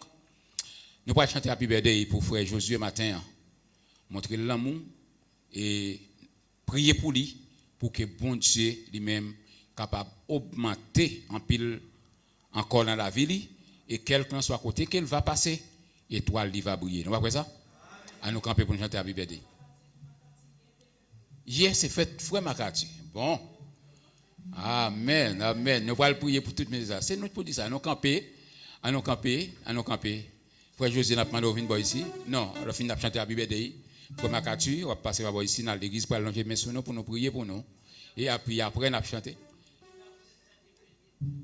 nous allons chanter Happy Birthday pour frère Josué matin, montrer l'amour et prier pour lui, pour que bon Dieu lui-même capable d'augmenter en pile encore dans la vie et quelqu'un soit à côté qu'elle va passer, étoile va briller. Nous voyez ça? À nous camper pour nous chanter Happy Birthday. Hier, c'est fait frère Makati. Bon. Amen, amen. Nous allons prier pour toutes mes âmes. C'est nous pour dire ça. À nous camper. Frère José n'a pas demandé de venir ici. Non, on a fini de chanter Happy Birthday. Frère Makati, on va passer ici dans l'église pour allonger mes sous pour nous prier pour nous. Et après, on a chanté.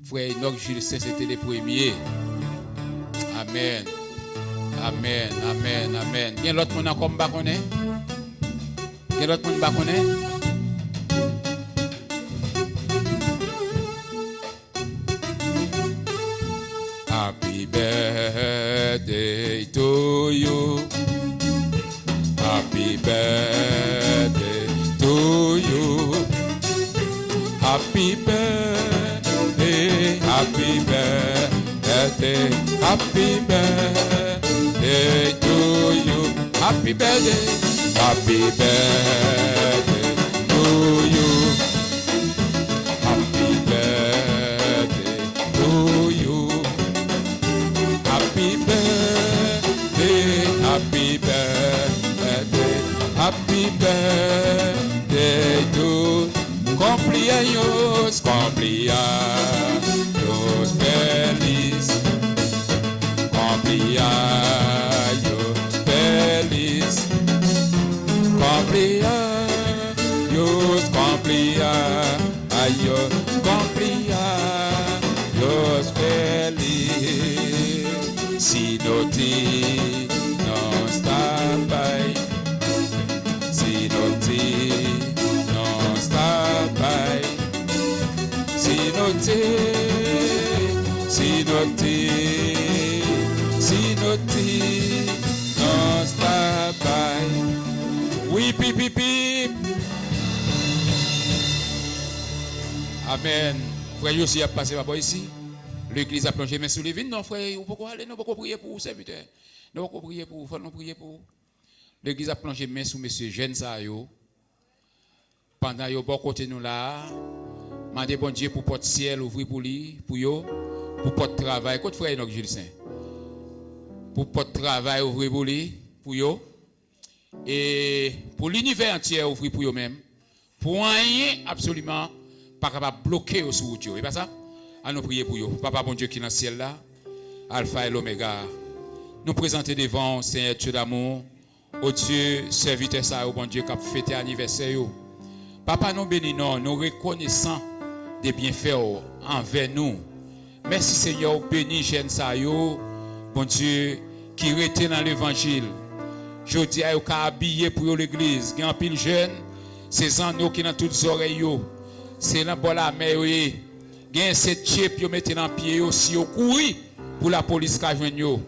Frère Enoch Jules, c'était les premiers. Amen. Amen, amen, amen. Il y a l'autre monde encore pas connaît. Il y a l'autre monde pas connaît. Happy birthday to you. Happy birthday to you. Happy birthday, happy birthday, happy birthday to you. Happy birthday, happy birthday to you. Happy birthday to you. Happy birthday, happy birthday, happy birthday to cumpleaños, cumpleaños feliz, cumpleaños feliz, cumpleaños Sinoti, non stabai. Oui, pipi. Amen. Frère Yossi a passé par ici. L'église a plongé main sous les vignes. Non, frère, on peut aller, nous pouvons prier pour vous, serviteur. Nous pouvons prier pour vous, faut nous prier pour vous. L'église a plongé main sous monsieur jeune ça yo. Pendant yo bon côté nous là, mandez bon Dieu pour porte ciel ouvrir pour lui, pour yo, pour porte travail. Côté frère Enoch Jules Saint. Pour porte travail ouvrir pour lui, pour yo. Et pour l'univers entier ouvrir pour eux même. Pour rien absolument pas capable de bloquer au sous Dieu. Et pas ça? À nous prier pour eux. Papa bon Dieu qui est dans le ciel là, Alpha et l'Oméga. Nous présenter devant Seigneur Dieu d'amour, au Dieu serviteur ça, au bon Dieu qui a fêté l'anniversaire. Papa nous bénissons, nous reconnaissons des bienfaits envers nous. Merci Seigneur, bénis jeune ça yo, bon Dieu qui était dans l'évangile. Je dis à eux qui habillé pour l'église, qui en pile jeune, c'est en qui dans toutes les oreilles, c'est dans la mer, gen cette chip yo mettez dans pied yo si yo couri pour la police ka joine yo.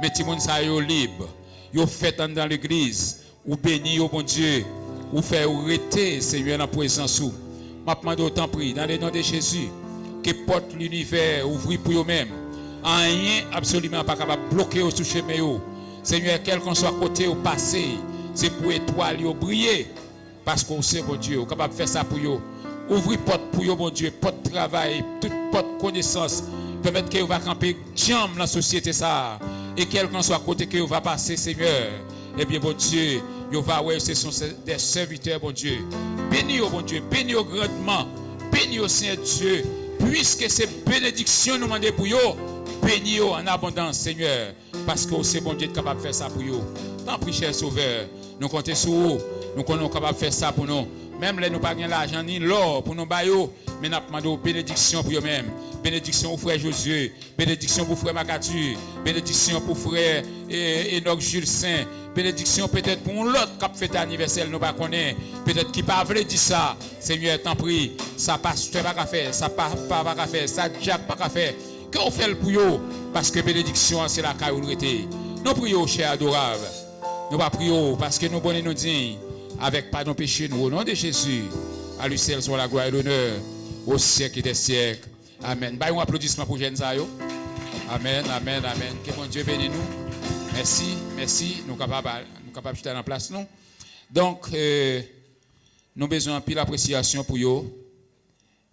Mettez moun sa yo libre. Yo fait dans l'église, ou béni yo bon Dieu, ou fait arrêter Seigneur dans présence ou. M'a demandé autant prie dans le nom de Jésus que porte l'univers ouvrir pour eux même. Rien absolument pas capable bloquer au sous chemin yo. Seigneur, quel qu'on soit côté au passé, c'est pour étoile yo briller parce qu'on sait bon Dieu, capable de faire ça pour eux. Ouvrir porte pour eux bon Dieu, porte travail, toute porte connaissance, permettre que vous va camper jam dans la société ça et quel qu'on soit côté que vous va passer Seigneur. Eh bien bon Dieu, vous va ouais ce sont des serviteurs bon Dieu. Bénis bon Dieu, bénis grandement, bénis Seigneur Dieu, puisque c'est bénédiction nous demander pour eux. Bénis en abondance, Seigneur, parce que c'est bon Dieu capable de faire ça pour vous. Tant pis, cher Sauveur, nous comptons sur vous, nous sommes capables de faire ça pour nous. Même là, nous n'avons pas l'argent ni l'or pour nous bailler, mais nous demandons bénédiction pour eux-mêmes. Bénédiction pour frère Josué, bénédiction pour frère Macatu, bénédiction pour frère Enoch Jules Saint, bénédiction peut-être pour l'autre qui a fait anniversaire, nous ne connaissons pas, peut-être qui n'a pas voulu dire ça. Seigneur, t'en prie, ça passe, tu n'as pas faire, ça pas faire, ça Jack pas faire. Que vous faites pour eux? Parce que bénédiction, c'est la caille où nous était. Nous prions, cher adorable. Nous pas prions parce que nous bonnes nous disons avec pardon péché nous au nom de Jésus. À lui seul soit la gloire et l'honneur au siècle des siècles. Amen. Bah, un applaudissement pour Jeanne Zayo. Amen, amen, amen. Que mon Dieu bénisse nous. Merci, merci. Nous capables de jeter en place nous. Donc, nous avons besoin de pile appréciation pour eux.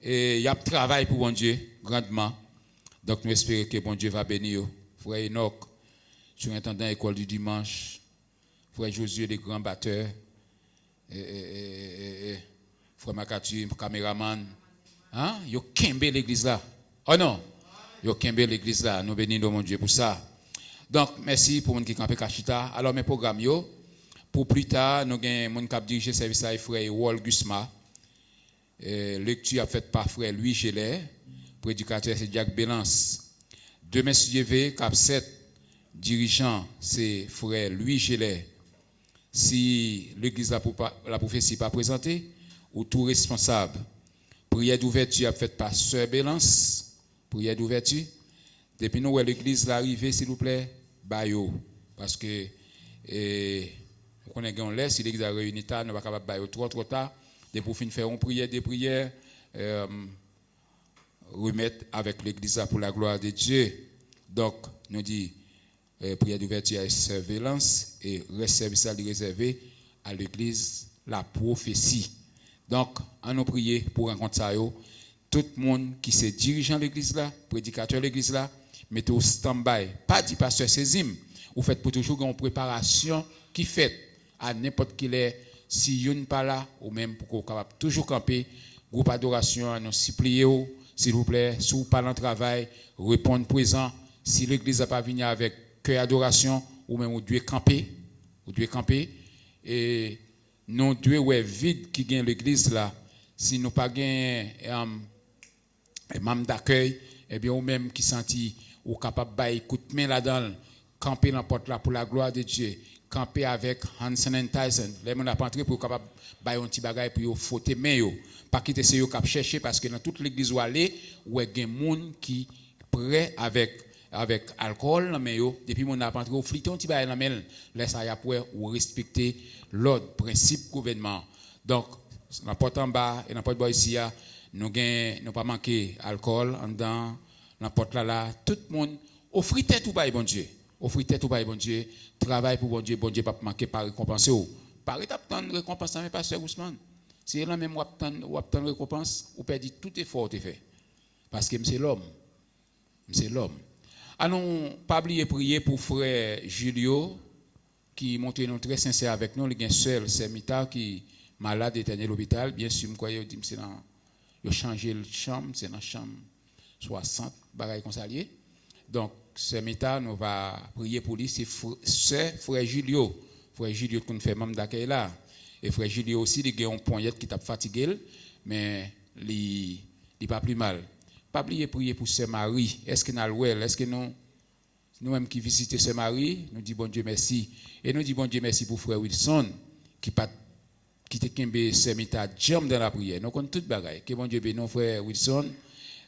Et il y a travail pour mon Dieu grandement. Donc nous espérons que bon Dieu va bénir. Frère Enoch, surintendant école du dimanche. Frère Josué, les grands batteurs. Frère Makatu, caméraman. Hein? Yo kembe l'église là. Oh non. Yo kembe l'église là. Nous bénissons mon Dieu pour ça. Donc merci pour mon qui campé Kachita. Alors mes programmes yo. Pour plus tard, nous avons mon cap dirigé service à frère Wol Gusma. Lecture a faite par frère Louis Gelet. Prédicateur, c'est Jacques Bélance. Demain, si Dieu veut, Cap 7, dirigeant, c'est frère Louis Gelet. Si l'église la prophétie n'est pas présentée, ou tout responsable. Prière d'ouverture faite par sœur Bélance. Prière d'ouverture. Depuis nous, l'église l'arrivée, s'il vous plaît, bayo. Parce que, on connaît qu'on laisse, si l'église a réuni tard, nous ne pouvons pas bayo trop tard. Depuis pour finir faire une prière, des prières, remettre avec l'église pour la gloire de Dieu. Donc, nous dit prière d'ouverture à surveillance et service à réservé à l'église la prophétie. Donc, on nous prier pour rencontrer ça. Tout le monde qui se dirige dans l'église là, prédicateur de l'église là, mettez au stand-by. Pas dit pasteur Sésime, vous faites pour toujours une préparation qui fait à n'importe quel est, si vous n'êtes pas là, ou même pour qu'on soit capable toujours camper, groupe adoration, à nous supplier. S'il vous plaît, si vous parlez en travail, répondre présent. Si l'église n'a pas venu avec cœur d'adoration, ou même vous devez camper. Vous devez camper. Et nous devons vide qui gagne l'église là. Si nous pas gagne membre d'accueil, eh bien, ou même qui sentit ou capable de bailler coup de main là-dedans, camper dans la porte là pour la gloire de Dieu. Camper avec Hansen & Tyson. Les gens n'ont pas entré pour capable bailler un petit bagage pour foutre main yo. Pas quitter ces yo cap chercher parce que dans toute l'église où aller, où il y a des gens qui prêt avec avec alcool dans mais yo depuis mon a pas entré au flité on petit bail dans mais laisse ça y a pour ou respecter l'ordre principe gouvernement. Donc n'importe en bas et n'importe bas ici nous pas manquer alcool en dedans n'importe là tout le monde offrir tête ou bail bon Dieu. Offrir tête ou bail bon Dieu, travail pour bon Dieu pas manquer pas récompenser ou. Pas attendre récompense mais pasteur Ousmane. Si là même ou attendre récompense ou perdre tout effort tu fait. Parce que c'est l'homme. C'est l'homme. Allons pas oublier prier pour frère Julio qui montre nous très sincère avec nous, il y a un seul Semita qui malade était à l'hôpital, bien sûr, moi il dit c'est dans il a changé de chambre, c'est dans chambre 60 bagaille comme ça lié. Donc Semita nous va prier pour lui, c'est frère Julio qu'on fait même d'accueil là. Et frère Julio aussi il a un poignette qui t'a fatigué mais il pas plus mal. Pas oublier prier pour Sœur Marie. Est-ce que nous est-ce que nous-mêmes qui visitons Sœur Marie, nous disons bon Dieu merci. Et nous disons bon Dieu merci pour frère Wilson qui te kembe Semita jam dans la prière. Nous connaissons toute bagaille. Que bon Dieu bénisse frère Wilson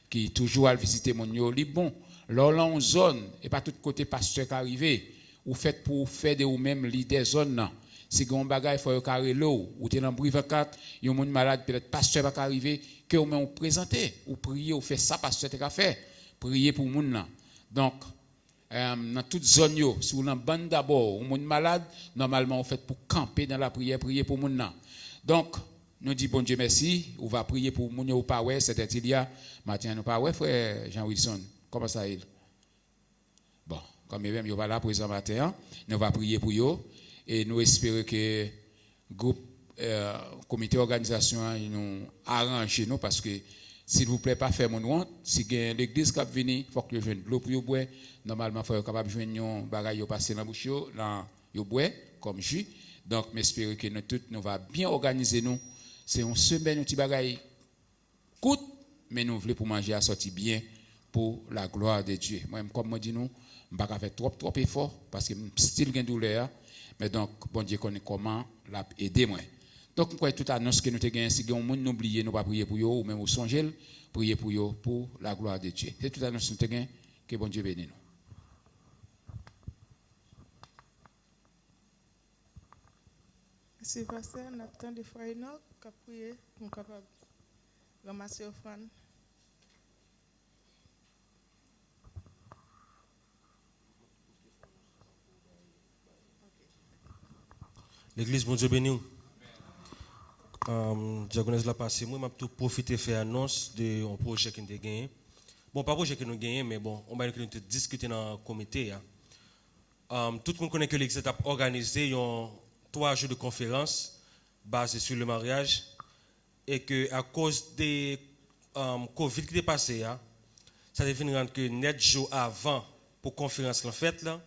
qui toujours à visiter mon yo li bon. Là en zone et pas tout côté pasteur qui arrivé ou fait pour faire de ou même leader zone là. Si gon bagaille faut carré l'eau ou t'es dans bruit 24, yon monde malade peut-être pasteur va arriver que ou même présenter ou prier ou faire ça pasteur t'a fait prier pour monde là. Donc dans toute zone yo si vous dans bande d'abord ou monde malade normalement on fait pour camper dans la prière prier pour monde là. Donc nous dit bon Dieu merci, on va prier pour monde ou pas ouais c'était il y a matin nous pas ouais frère Jean Wilson. Comment ça il? Bon, comme même yo pas là présent matin, nous va prier pour yo. Et nous espérons que le groupe, comité organisation, nous arrange nous parce que, s'il vous plaît, pas faire mon honte. Si l'église qui vient, il faut que je joigne l'eau pour vous boire. Normalement, il faut capable de joindre un bagage passer dans la bouche, dans le boire, comme jus. Donc, j'espère que nous tous, nous va bien organiser nous. C'est une semaine, un petit bagage coûte, mais nous voulons pour manger à sortir bien pour la gloire de Dieu. Moi, comme moi dis nous, je ne vais pas faire trop effort parce que je style de douleur. Mais donc, bon Dieu connaît comment l'aider moi. Donc, nous toute annonce que nous avons gagné, si nous avons oublié, nous ne pas prier pour eux, ou même au songer, prier pour eux, pour la gloire de Dieu. C'est toute annonce que nous avons gagné, que bon Dieu bénisse nous. Merci, pasteur. Nous avons des frères Enoch qui ont prié pour nous capables de ramasser l'offrande. L'église, bon Dieu béni. Diagonesse la passé, moi, je vais profiter de faire annonce de un projet que nous avons gagné. Bon, pas projet que nous avons gagné, mais bon, on va discuter dans le comité. Tout le monde connaît que l'église a organisé 3 jours de conférence basés sur le mariage et que à cause des Covid qui est passé, ça devient rendre que 9 jours avant pour conférence en fait là,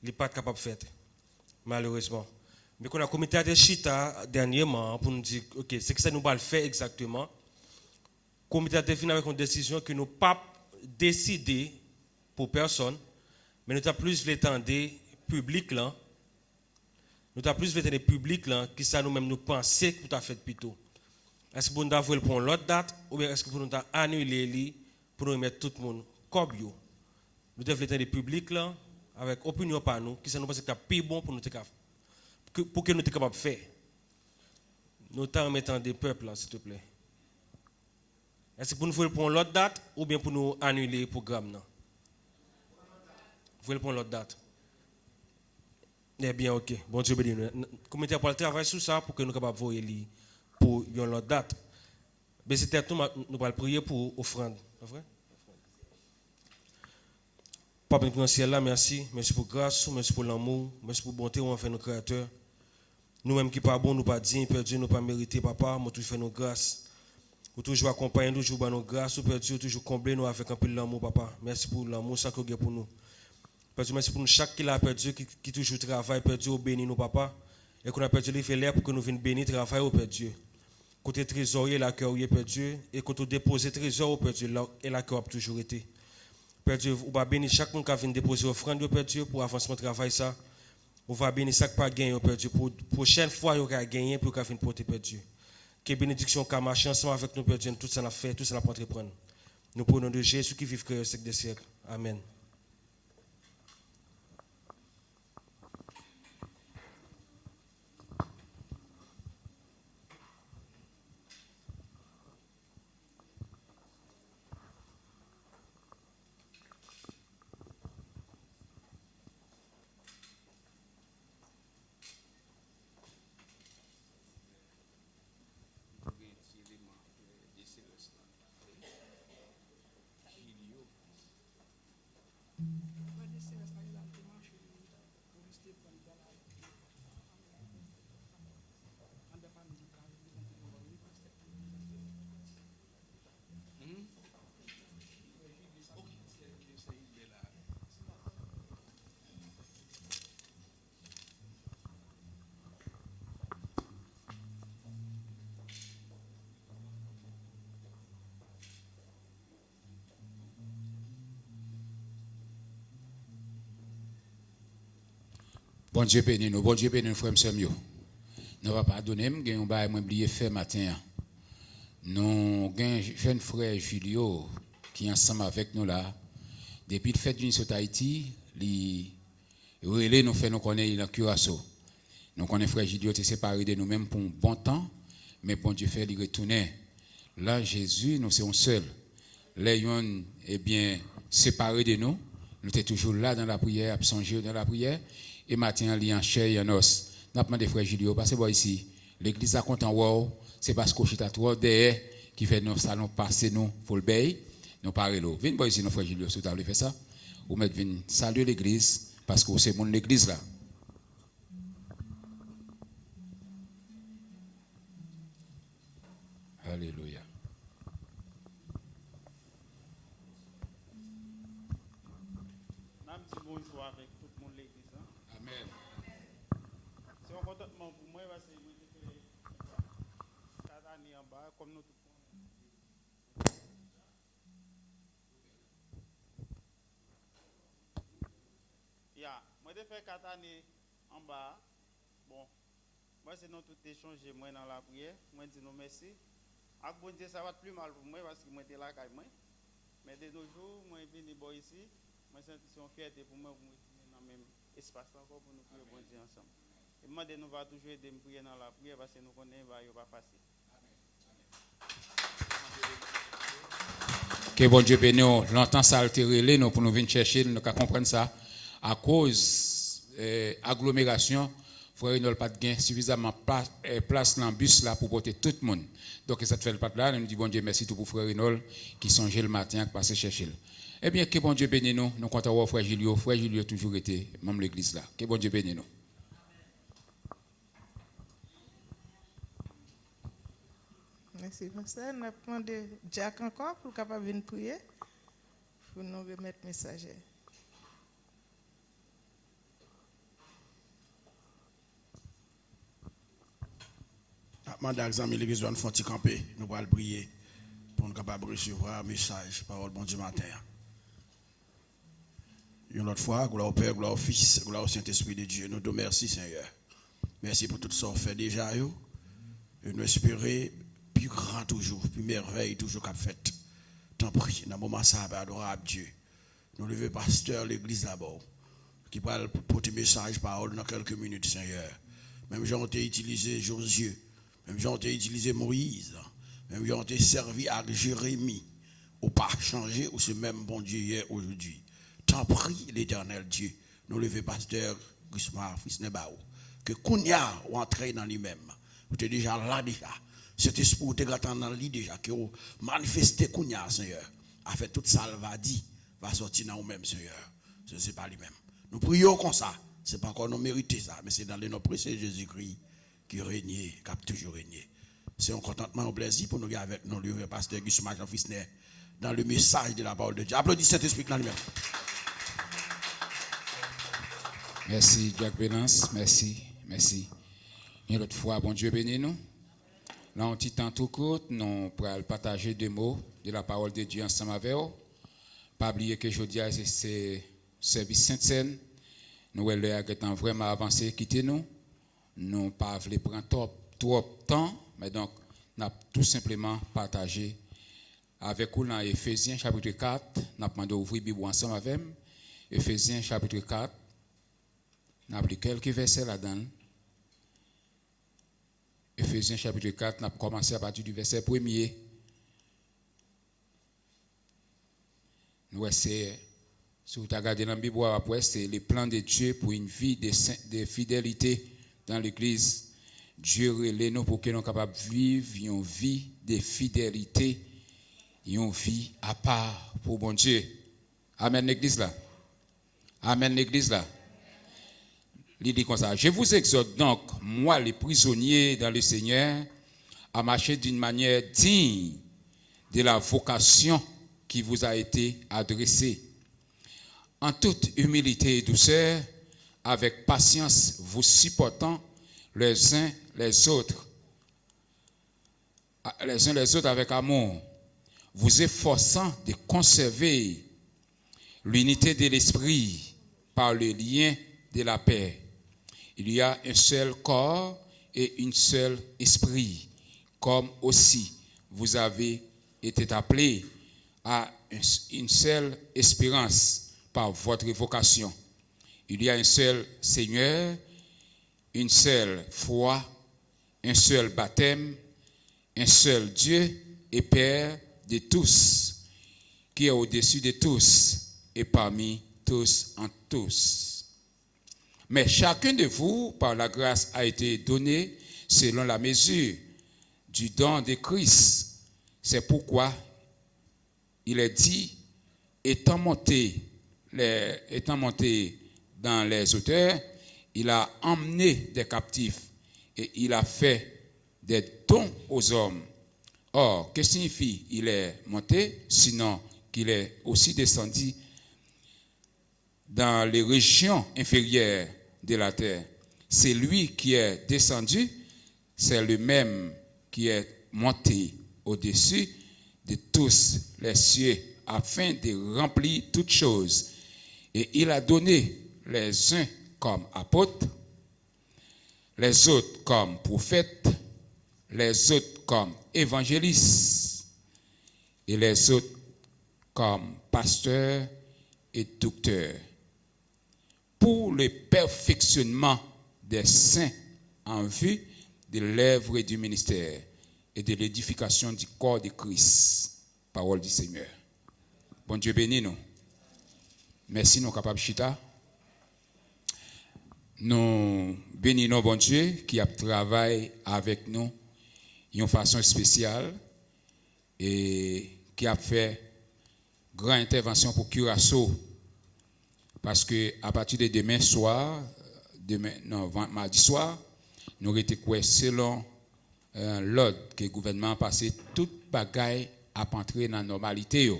il n'est pas capable de faire malheureusement. Mais qu'on a comité de chita dernièrement pour nous dire OK, c'est que ça nous va le faire exactement. Le comité a défini avec une décision que nous pas décider pour personne, mais nous avons plus l'étendre public là. Nous avons plus l'étendre public là qui ça nous-mêmes nous penser que tout à fait plus tôt. Est-ce que nous devons prendre l'autre date ou bien est-ce que nous devons annuler pour nous mettre tout le monde comme yo. Nous devons l'étendre public là avec opinion par nous qui ça nous pense que c'est plus bon pour nous pour que nous soyons capables de faire. Nous t'en mettant des peuples là, s'il te plaît. Est-ce que pour nous prendre l'autre date ou bien pour nous annuler le programme là? Vous voulez prendre l'autre date? Eh bien, ok. Bon Dieu béni. Le comité pour le travail sur ça pour que nous soyons capables de voir pour l'autre date. Mais c'était tout, nous allons prier pour offrande. C'est vrai? Papa dans le ciel là, merci. Merci pour grâce, merci pour l'amour, merci pour bonté envers nos créateurs. Nous-mêmes qui pas bon, nous pas dignes, Père Dieu, nous pas mérité, Papa, nous toujours fait nos grâces. Nous toujours accompagner, toujours par nos grâces, Père Dieu, toujours combler nous avec un peu de l'amour, Papa. Merci pour l'amour, ça que vous avez pour nous. Père Dieu, merci pour nous, chaque qui là, Père Dieu, qui toujours travaille, Père Dieu, bénis nous, Papa. Et qu'on a, Père Dieu, il fait l'air pour que nous venions bénir, travailler, Père Dieu. Côté trésorier, la cœur, Père Dieu, et quand on dépose trésor, Père Dieu, et la cœur a toujours été. Père Dieu, on va bénir chaque monde qui vient déposer offrande, Père Dieu, pour avancement de travail, ça. On va bénir chaque pas gagné, Père Dieu, pour la prochaine fois, on va gagner pour qu'on vienne porter, Père Dieu. Que bénédiction, qu'on marche ensemble avec nous, Père Dieu, tout ça l'a fait, tout ça l'a pas entreprendre. Nous prenons de Jésus qui vit que siècle des siècles. Amen. Bon Dieu béni nous, frère et sœurs. Nous ne va pas donner, nous avons oublié faire matin. Nous avons un jeune frère Julio qui est ensemble avec nous là. Depuis le fait d'une sur Haïti, il nous fait nous connaître dans Curaçao. Nous connaissons frère Julio, qui est séparé de nous-mêmes pour un bon temps, mais bon Dieu fait il retourner. Là, Jésus, nous sommes seuls. Les gens, eh bien, séparés de nous, nous sommes toujours là dans la prière, absengés dans la prière. Et matin, il y a en chair et en os. Nous avons demandé frère Julio, passez moi ici. L'église a compte en wow, c'est parce que je suis trop derrière qui fait nos salons passer nous pour le bail. Nous parlons là. Venez moi ici, nos frère Julio, si vous avez fait ça. Vous mettez venir saluer l'église parce que c'est mon église là. Alléluia. Bonjour avec tout le monde l'église. Amen. C'est un contentement pour moi parce que moi j'ai fait 4 années en bas comme nous tous. Moi j'ai fait 4 années en bas. Bon, moi c'est nous tout échanger moi dans la prière. Moi dis nous merci. Avec bon Dieu ça va plus mal pour moi parce que moi j'étais là avec moi. Mais de nos jours, moi je viens ici. Moi c'est une fierté pour moi pour me dans le même espace encore pour nous prier bon Dieu ensemble. Et moi nous va toujours aider me prier dans la prière parce que nous connaissons pas facile. Que bon Dieu bénisse, longtemps ça a altéré nous pour nous venir chercher, nous qu'à comprendre ça. À cause agglomération, frère n'a pas de suffisamment place dans le bus là pour porter tout le monde. Donc ça te fait le pas là, nous dit bon Dieu merci tout pour frère Renol qui songeait le matin passer chercher. Eh bien que bon Dieu bénisse nous comptons voir frère Julio a toujours été même l'église là. Que bon Dieu bénisse nous. Merci pasteur, nous avons demandé Jack encore pour capable venir prier pour nous remettre messager. Mandal Zami l'église doit nous faire camper, nous allons prier pour nous capables de recevoir un message, parole bon Dieu matin. Une autre fois, gloire au Père, gloire au Fils, gloire au Saint-Esprit de Dieu. Nous te remercions, Seigneur. Merci pour tout ce qu'on fait déjà. Et nous espérons plus grand toujours, plus merveille toujours qu'a fait. Tant pis, dans le moment ça, adorable Dieu. Nous levons pasteur l'église d'abord, qui va porter message, parole dans quelques minutes, Seigneur. Même gens ont utilisé Josué. Même gens ont utilisé Moïse. Même gens ont servi à Jérémie. Ou pas changé, ou ce même bon Dieu hier, aujourd'hui. Tant prie l'éternel Dieu. Nous levons pasteur Gusmar, fils Nebaou. Que Kounia ou entrer dans lui-même. Vous êtes déjà là déjà. Cet esprit vous êtes dans lui déjà. Que vous manifestez Kounia, Seigneur. A fait toute ça, va dire, va sortir dans vous-même, Seigneur. Ce n'est pas lui-même. Nous prions comme ça. Ce n'est pas encore nous mériter ça, mais c'est dans le nom précieux Jésus-Christ qui règne, qui a toujours régné. C'est un contentement, un plaisir pour nous gars avec nous, le pasteur Gusmar Jean-Fils Né, dans le message de la parole de Dieu. Applaudissez cet esprit dans lui-même. Merci, Jacques Bénance. Merci. Une autre fois, bon Dieu bénisse nous. Là, on petit temps tout court, nous pourrons partager 2 mots de la parole de Dieu ensemble avec vous. Pas oublier que aujourd'hui, c'est service Sainte-Seine. Nous avons vraiment avancé, quitter nous. Nous pas voulu prendre trop temps, mais donc, nous avons tout simplement partagé avec vous dans Éphésiens chapitre 4. Nous avons demandé d'ouvrir la Bible ensemble avec nous. Éphésiens chapitre 4. Nous avons pris quelques versets là-dedans. Éphésiens chapitre 4, nous avons commencé à partir du verset 1er. Nous essayons, si vous regardez dans la Bible, après, c'est le plan de Dieu pour une vie de fidélité dans l'Église. Dieu relève nous pour que nous soyons capables de vivre une vie de fidélité, une vie à part pour bon Dieu. Amen, l'Église là. Amen, l'Église là. Il dit comme ça, je vous exhorte donc, moi les prisonniers dans le Seigneur, à marcher d'une manière digne de la vocation qui vous a été adressée. En toute humilité et douceur, avec patience, vous supportant les uns les autres avec amour, vous efforçant de conserver l'unité de l'esprit par le lien de la paix. Il y a un seul corps et un seul esprit, comme aussi vous avez été appelés à une seule espérance par votre vocation. Il y a un seul Seigneur, une seule foi, un seul baptême, un seul Dieu et Père de tous, qui est au-dessus de tous et parmi tous en tous. Mais chacun de vous, par la grâce, a été donné selon la mesure du don de Christ. C'est pourquoi il est dit, étant monté dans les hauteurs, il a emmené des captifs et il a fait des dons aux hommes. Or, que signifie il est monté, sinon qu'il est aussi descendu dans les régions inférieures de la terre? C'est lui qui est descendu, c'est le même qui est monté au-dessus de tous les cieux afin de remplir toutes choses. Et il a donné les uns comme apôtres, les autres comme prophètes, les autres comme évangélistes et les autres comme pasteurs et docteurs, pour le perfectionnement des saints en vue de l'œuvre du ministère et de l'édification du corps de Christ. Parole du Seigneur. Bon Dieu bénis nous. Merci nous capables chita. Nous bénissons bon Dieu qui a travaillé avec nous d'une façon spéciale et qui a fait grande intervention pour Curaçao. Parce que à partir de mardi soir, nous avons été selon l'ordre que le gouvernement a passé, toute bagaille a entré dans la normalité.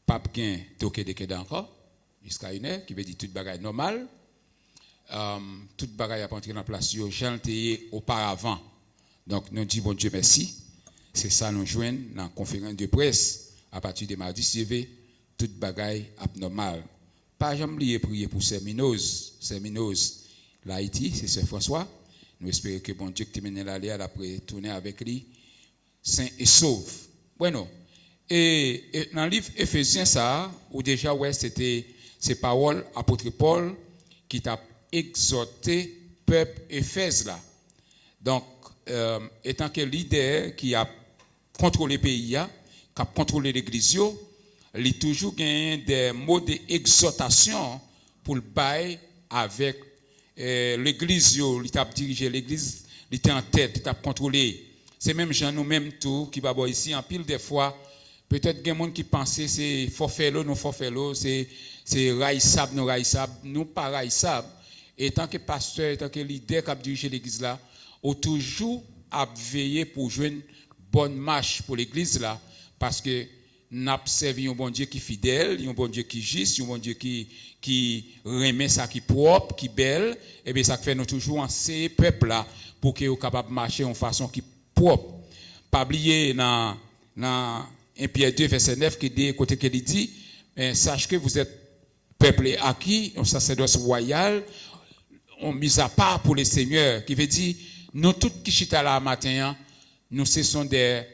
Pas bien toqué de quai encore, jusqu'à une heure, qui veut dire toute bagaille normale. Toute bagaille a entré dans la place, j'en étais auparavant. Donc nous disons bon Dieu merci. C'est ça nous joignons dans la conférence de presse à partir de mardi suivi, toute bagaille abnormale. Pas jamais prier pour Serminose, l'Haïti, c'est Sœur François. Nous espérons que bon Dieu qui mène l'aller après tourner avec lui, saint et sauf. Bueno, et dans le livre Éphésiens ça, où déjà ouais c'était ces paroles apôtre Paul qui t'a exhorté peuple Éphèse là. Donc étant que leader qui a contrôlé le pays, qui a contrôlé l'église, il a toujours gagné des mots d'exhortation pour le bail avec l'église. Il a dirigé l'église, il était en tête, il a contrôlé. C'est même gens nous-mêmes tout qui va ici en pile des fois. Peut-être qu'il y a des gens qui pensent c'est forfait non forfait c'est raïsab, non raïsab, nous pas raïsab. Et tant que pasteur, tant que leader qui a dirigé l'église là, on toujours à veiller pour jouer une bonne marche pour l'église là, parce que nous observons un bon Dieu qui est fidèle, un bon Dieu qui est juste, un bon Dieu qui remet ça qui est propre, qui est belle, et bien ça fait nous toujours en ces peuples là pour qu'ils soient capables de marcher en façon qui est propre. Pas oublier dans 1 Pierre 2 verset 9 qui dit côté qu'il dit sache que vous êtes peuple acquis, un sacerdoce royal, on mis à part pour le Seigneur, qui veut dire nous tous qui chita là matin, nous ce sont des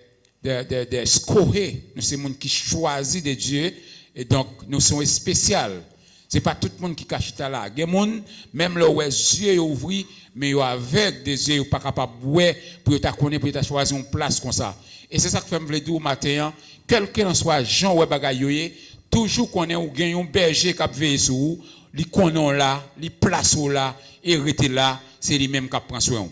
scorés, nous sommes des gens qui choisissent de Dieu et donc nous sommes spéciaux. C'est pas tout le monde qui cache là. Il y a des gens, même là où les yeux ouverts, mais ils sont avec des yeux, ils ne sont pas capables de voir pour te connaître, pour te choisir une place comme ça. Et c'est ça que je veux dire au matin, quel que soit Jean ou bagaille, toujours qu'on ait un berger qui a veillé sur vous, il connaît là, il place là, et rester là, c'est lui-même qui prend soin.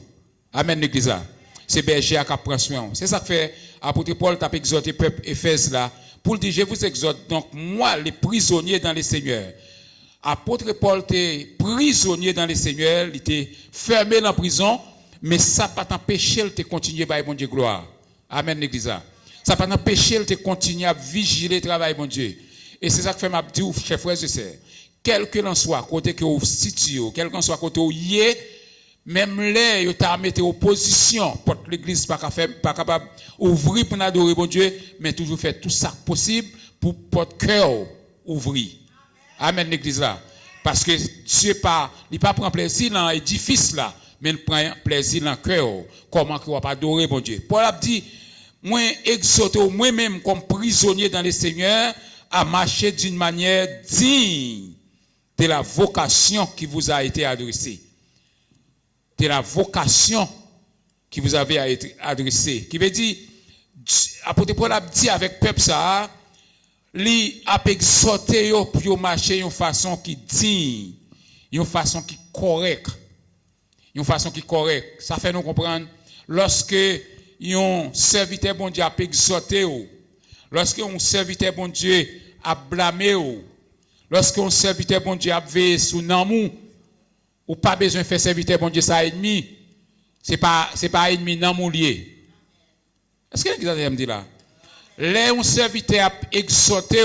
Amen, l'église là. C'est berger qui prend soin. C'est ça que fait apôtre Paul t'a exhorté le peuple Éphèse là, pour dire, je vous exhorte, donc moi, les prisonniers dans le Seigneur. Apôtre Paul était prisonnier dans le Seigneur, il était fermé dans la prison, mais ça n'a pas empêché de continuer à bon Dieu gloire. Amen, l'église là. Ça n'a pas empêché de continuer à vigiler le travail, bon Dieu. Et c'est ça que fait m'a dit, chers frères et sœurs, quel que l'on soit, côté que vous situez, quel que soit côté où y est, même là, vous avez mis en position pour que l'église pas capable d'ouvrir pour adorer bon Dieu, mais toujours faire tout ça possible pour votre cœur ouvrir. Amen, l'église là. Parce que Dieu il pas prend plaisir dans l'édifice là, mais il prend plaisir dans le cœur. Comment qu'on va pas adorer bon Dieu. Paul a dit, moi exhorte moi-même comme prisonnier dans le Seigneur à marcher d'une manière digne de la vocation qui vous a été adressée. De la vocation qui vous avait été adressée. Qui veut dire, apôtre Paul a dit avec peuple ça, lui a exhorté pour marcher d'une façon qui digne, d'une façon qui correcte. Une façon qui correcte. Ça fait nous comprendre, lorsque un serviteur bon Dieu a exhorté, lorsque un serviteur bon Dieu a blâmé, lorsque un serviteur bon Dieu a veillé sur l'amour, ou pas besoin de faire serviteur bon Dieu ça ennemi, c'est pas ennemi l'amour lié. Est-ce que vous avez me dit là? Les un serviteur a exhorté,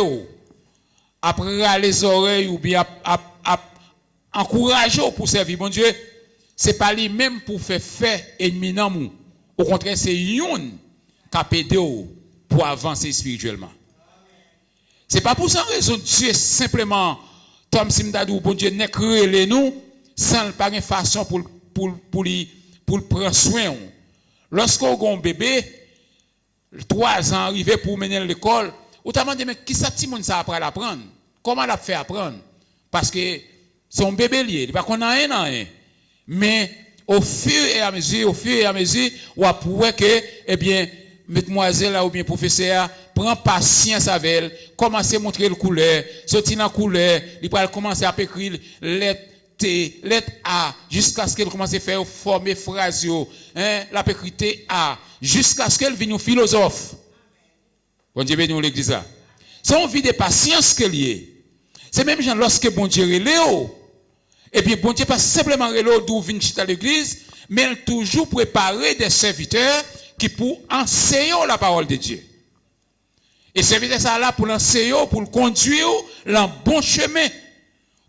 après les oreilles ou bien encourager pour servir bon Dieu, c'est pas lui-même pour faire ennemi l'amour. Au contraire, c'est yon qui a aidé pour avancer spirituellement. C'est pas pour ça raison Dieu simplement comme si m'dadou bon Dieu n'est créé nous sans pas une façon pour prendre soin. Lorsqu'on a un bébé 3 ans arrivé pour mener à l'école, ou t'a demandé mais qui ça petit monde ça après l'apprendre? Comment l'a fait apprendre? Parce que c'est un bébé lié, il pas qu'on a rien. Mais au fur et à mesure, on va pouvoir que, eh bien, mademoiselle ou bien professeur prend patience avec elle, commence à montrer le couleur, sortir dans la couleur, il va commencer à écrire lettre T, lettre A, jusqu'à ce qu'elle commence à faire former phrase, la écrire T A, jusqu'à ce qu'elle vienne un philosophe. Bon Dieu béni l'église là. C'est une vie de patience qu'elle y est. C'est même genre lorsque bon Dieu est Léo. Et bien, bon Dieu pas simplement relou d'où vient à l'église, mais elle toujours préparer des serviteurs qui pour enseigner la parole de Dieu. Et serviteurs ça là pour l'enseigner, pour le conduire dans le bon chemin,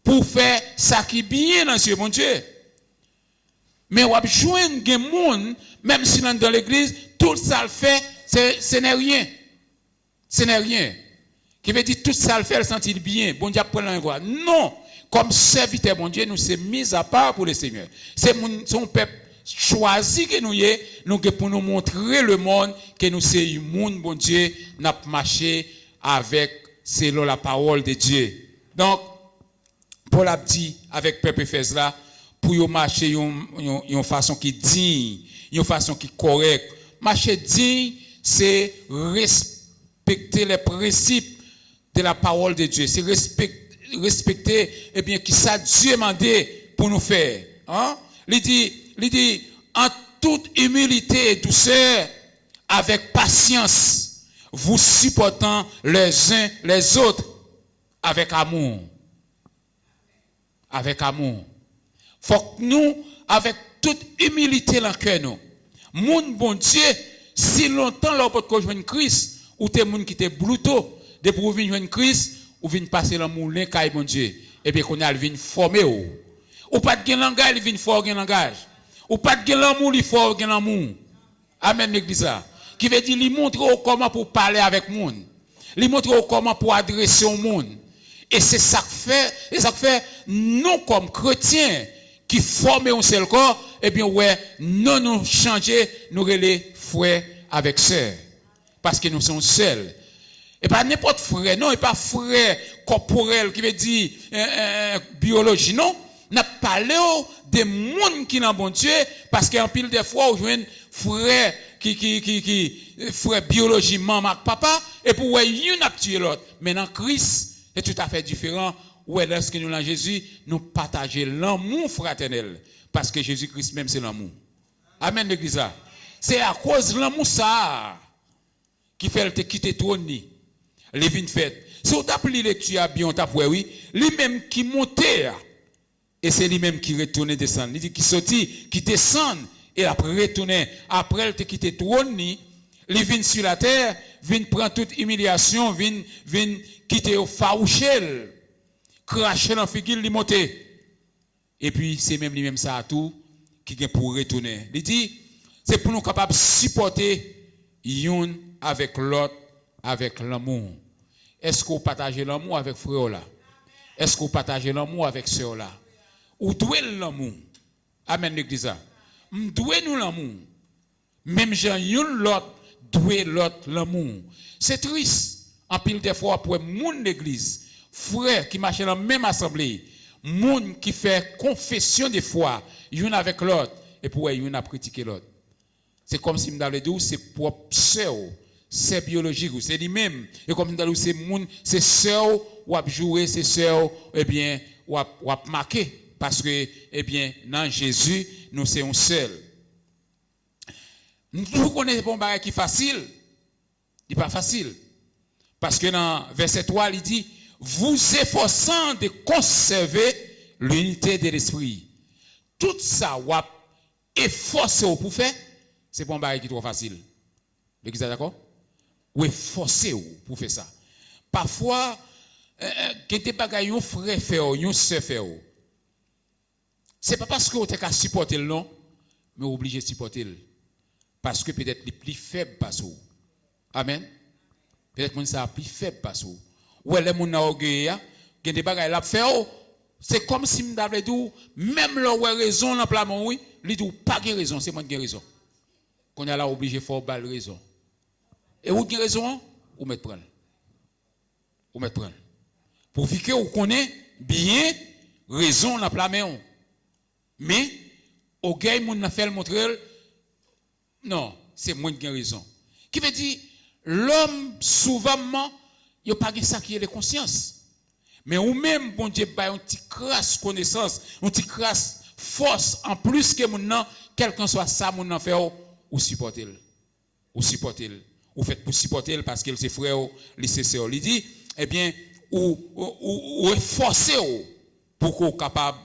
pour faire ça qui est bien dans ce bon Dieu. Mais on va joindre des gens, même si dans l'église, tout ça le fait, ce n'est rien. Ce n'est rien. Qui veut dire tout ça le fait, elle sentit bien. Bon Dieu prend l'envoi. Non. Comme serviteur, mon Dieu, nous sommes mis à part pour le Seigneur. C'est son peuple choisi que nous y nous pour nous montrer le monde que nous sommes un monde, bon Dieu, n'a marché avec selon la parole de Dieu. Donc, Paul a dit avec peuple Éphèse là, pour marcher une façon qui digne, une façon qui correcte. Marcher digne, c'est respecter les principes de la parole de Dieu. C'est respecter eh bien qui ça Dieu demandé pour nous faire il dit en toute humilité et douceur avec patience vous supportant les uns les autres avec amour faut que nous avec toute humilité dans le cœur nous mon bon Dieu si longtemps là pour que joindre Christ ou t'es monde qui était blouto de pour venir joindre Christ ou vient passer dans moulin caille mon Dieu et bien qu'on a vient former ou pas de langage il vient fort un langage ou pas de l'amour il fort un amour amen l'église là qui veut dire lui montre comment pour parler avec monde lui montre comment pour adresser au monde et c'est ça que fait nous comme chrétiens qui forment un seul corps et bien ouais nous changer nous les frères avec sœurs parce que nous sommes seuls. Et pas n'importe frère, non, et pas frère corporel qui veut dire biologie, non. N'a parlé des monde qui n'ont bon Dieu, parce qu'en pile des fois, on joue un frère qui frère biologie, maman, papa, et pour ouais, une a tué l'autre. Mais dans Christ, c'est tout à fait différent. Ouais, lorsque nous dans Jésus, nous partageons l'amour fraternel. Parce que Jésus-Christ même, c'est l'amour. Amen, l'église. C'est à cause de l'amour ça qui fait te quitter ton nid. Les vignes faites. Si on tape les lectures bien, on tape oui, lui-même qui montait, et c'est lui-même qui retourne descend. Il dit qui sortit, qui descend, et après retourner. Après, il te quitte ton nid, il vient sur la terre, vient prendre toute humiliation, vient quitter au farouchel, cracher dans la figure, il monte. Et puis, c'est même lui-même ça à tout, qui vient pour retourner. Il dit, c'est pour nous capables de supporter l'un avec l'autre, avec l'amour. Est-ce que vous partagez l'amour avec frère là? Est-ce que vous partagez l'amour avec ceux là? Ou douez l'amour? Amen l'église. Douez nous l'amour. Même Jean yon l'autre doué l'autre l'amour. C'est triste en pile des fois pour moun l'église, frère qui marche dans la même assemblée, moun qui fait confession des foi, yon avec l'autre et pour yon a critiqué l'autre. C'est comme si m'davle dit c'est propre sœur, c'est biologique, c'est lui-même. Et comme m'davle c'est moun, c'est sœur ou a jouer, c'est sœur eh bien ou a marqué parce que eh bien dans Jésus nous c'est un seul. Nous connaissons pas un bagage qui est facile. Il n'est pas facile. Parce que dans verset 3, il dit, vous efforçant de conserver l'unité de l'esprit. Tout ça, vous efforcez pour faire, c'est pas un bagage qui est trop facile. L'église est d'accord? Vous efforcez pour faire ça. Parfois, quand des bagages, un frère fait, un sœur fait. Ce n'est pas parce que vous avez supporté le non, mais vous obligé de supporter le. Parce que peut-être les plus faibles passent. Amen. Peut-être que ça plus faible passent. Ou les gens ont orgueil, qui des bagages là faire, c'est comme si m'avait dit même là où raison dans plan oui, lui dit pas de raison, c'est moi qui ai raison. Qu'on a là obligé faire balle raison. Et où qui raison, ou mettre prendre. Ou mettre prendre. Pour que vous connaissez bien raison dans plan mais au gars moun n'a fait le montrer. Non, c'est moi qui ai raison. Qui veut dire, l'homme, souvent, il n'y a pas de ça qui est de conscience. Mais ou même, bon Dieu, il y a une petite crasse connaissance, une petite crasse force, en plus que mon quelqu'un soit ça, mon fait, ou supporter. Ou supporter. Ou faites pour supporter parce que c'est frère, c'est sœur. Il dit, eh bien, ou efforcer pour qu'on soit capable,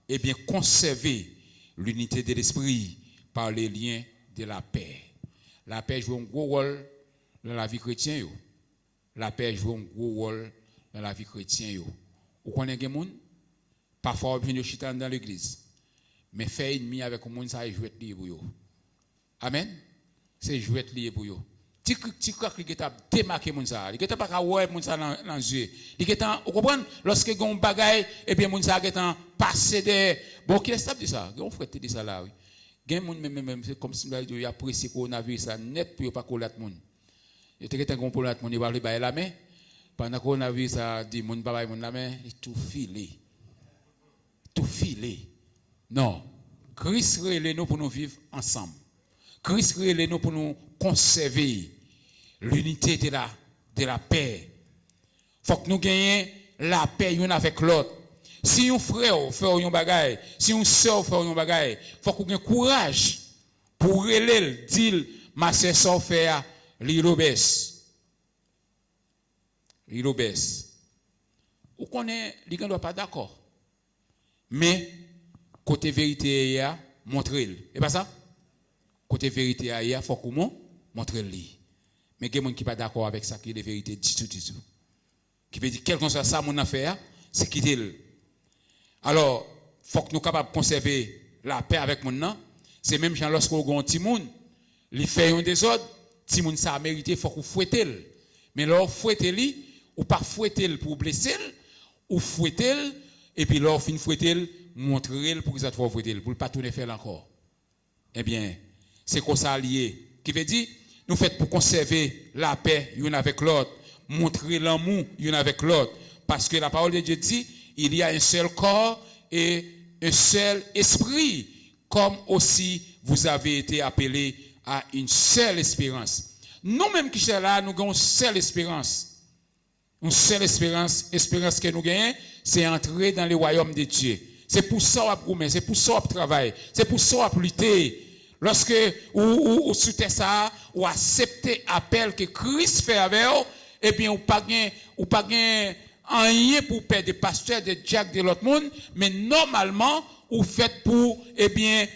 eh bien, conserver l'unité de l'esprit par les liens de la paix. La paix joue un gros rôle dans la vie chrétienne. La paix joue un gros rôle dans la vie chrétienne. Vous connaissez des gens? Parfois, on vient chiter dans l'église. Mais faire ennemi avec le monde, ça est jouet lié pour eux. Amen? C'est jouet lié pour eux. Tu crois qu'il a démarqué mon ça. Il n'a pas qu'à voir mon ça dans les yeux. Vous comprenez? Lorsque il y a un bagage, et bien mon ça est passé de. Bon, qui est-ce que ça? On fait dit ça là, oui. Même c'est comme si il apprécie le coronavirus net pour ne pas coller tout le monde. Il y a un problème, il va aller la main. Pendant que le coronavirus a dit, il va aller la main, il est tout filé. Tout filé. Non. Christ relève nous pour nous vivre ensemble. Christ relève nous pour nous conserver l'unité de la paix. Il faut que nous gagnions la paix l'un avec l'autre. Si un frère fait un bagage, si une soeur fait un bagage, il faut qu'on ait courage pour relayer, dire, ma soeur fait l'irobès. L'irobès. Ou qu'on est, il ne doit pas d'accord. Mais, côté vérité, il y a montré. Et pas ça? Côté vérité, il y a, il faut qu'on montre-le. Mais il y a des gens qui ne sont pas d'accord avec ça, qui est la vérité du tout. Qui veut dire, quel que soit ça, mon affaire, c'est quitter le. Alors, il faut que nous soyons capables de conserver la paix avec mon nom. C'est même lorsqu'on a un petit monde, il fait un désordre, petit monde ça a mérité, il faut qu'on fouette. Mais là, fouette lui, ou pas fouette pour blesser, ou fouette et puis là, fin fouette, montrer pour que ça soit fouette, pour ne pas tourner faire encore. Eh bien, c'est comme ça lié. Qui veut dire, nous faisons pour conserver la paix, l'un avec l'autre, montrer l'amour, l'un avec l'autre. Parce que la parole de Dieu dit, il y a un seul corps et un seul esprit, comme aussi vous avez été appelés à une seule espérance. Nous-mêmes qui sommes là, nous avons une seule espérance. Une seule espérance que nous gagnons, c'est entrer dans le royaume de Dieu. C'est pour ça qu'on a c'est pour ça qu'on travaille, c'est pour ça qu'on lutter. Lorsque vous souhaitez ça, vous acceptez l'appel que Christ fait avec vous, et bien, vous n'avez pas rien pour perdre des pasteurs, des diacres de l'autre monde, mais normalement, vous faites pour, eh bien,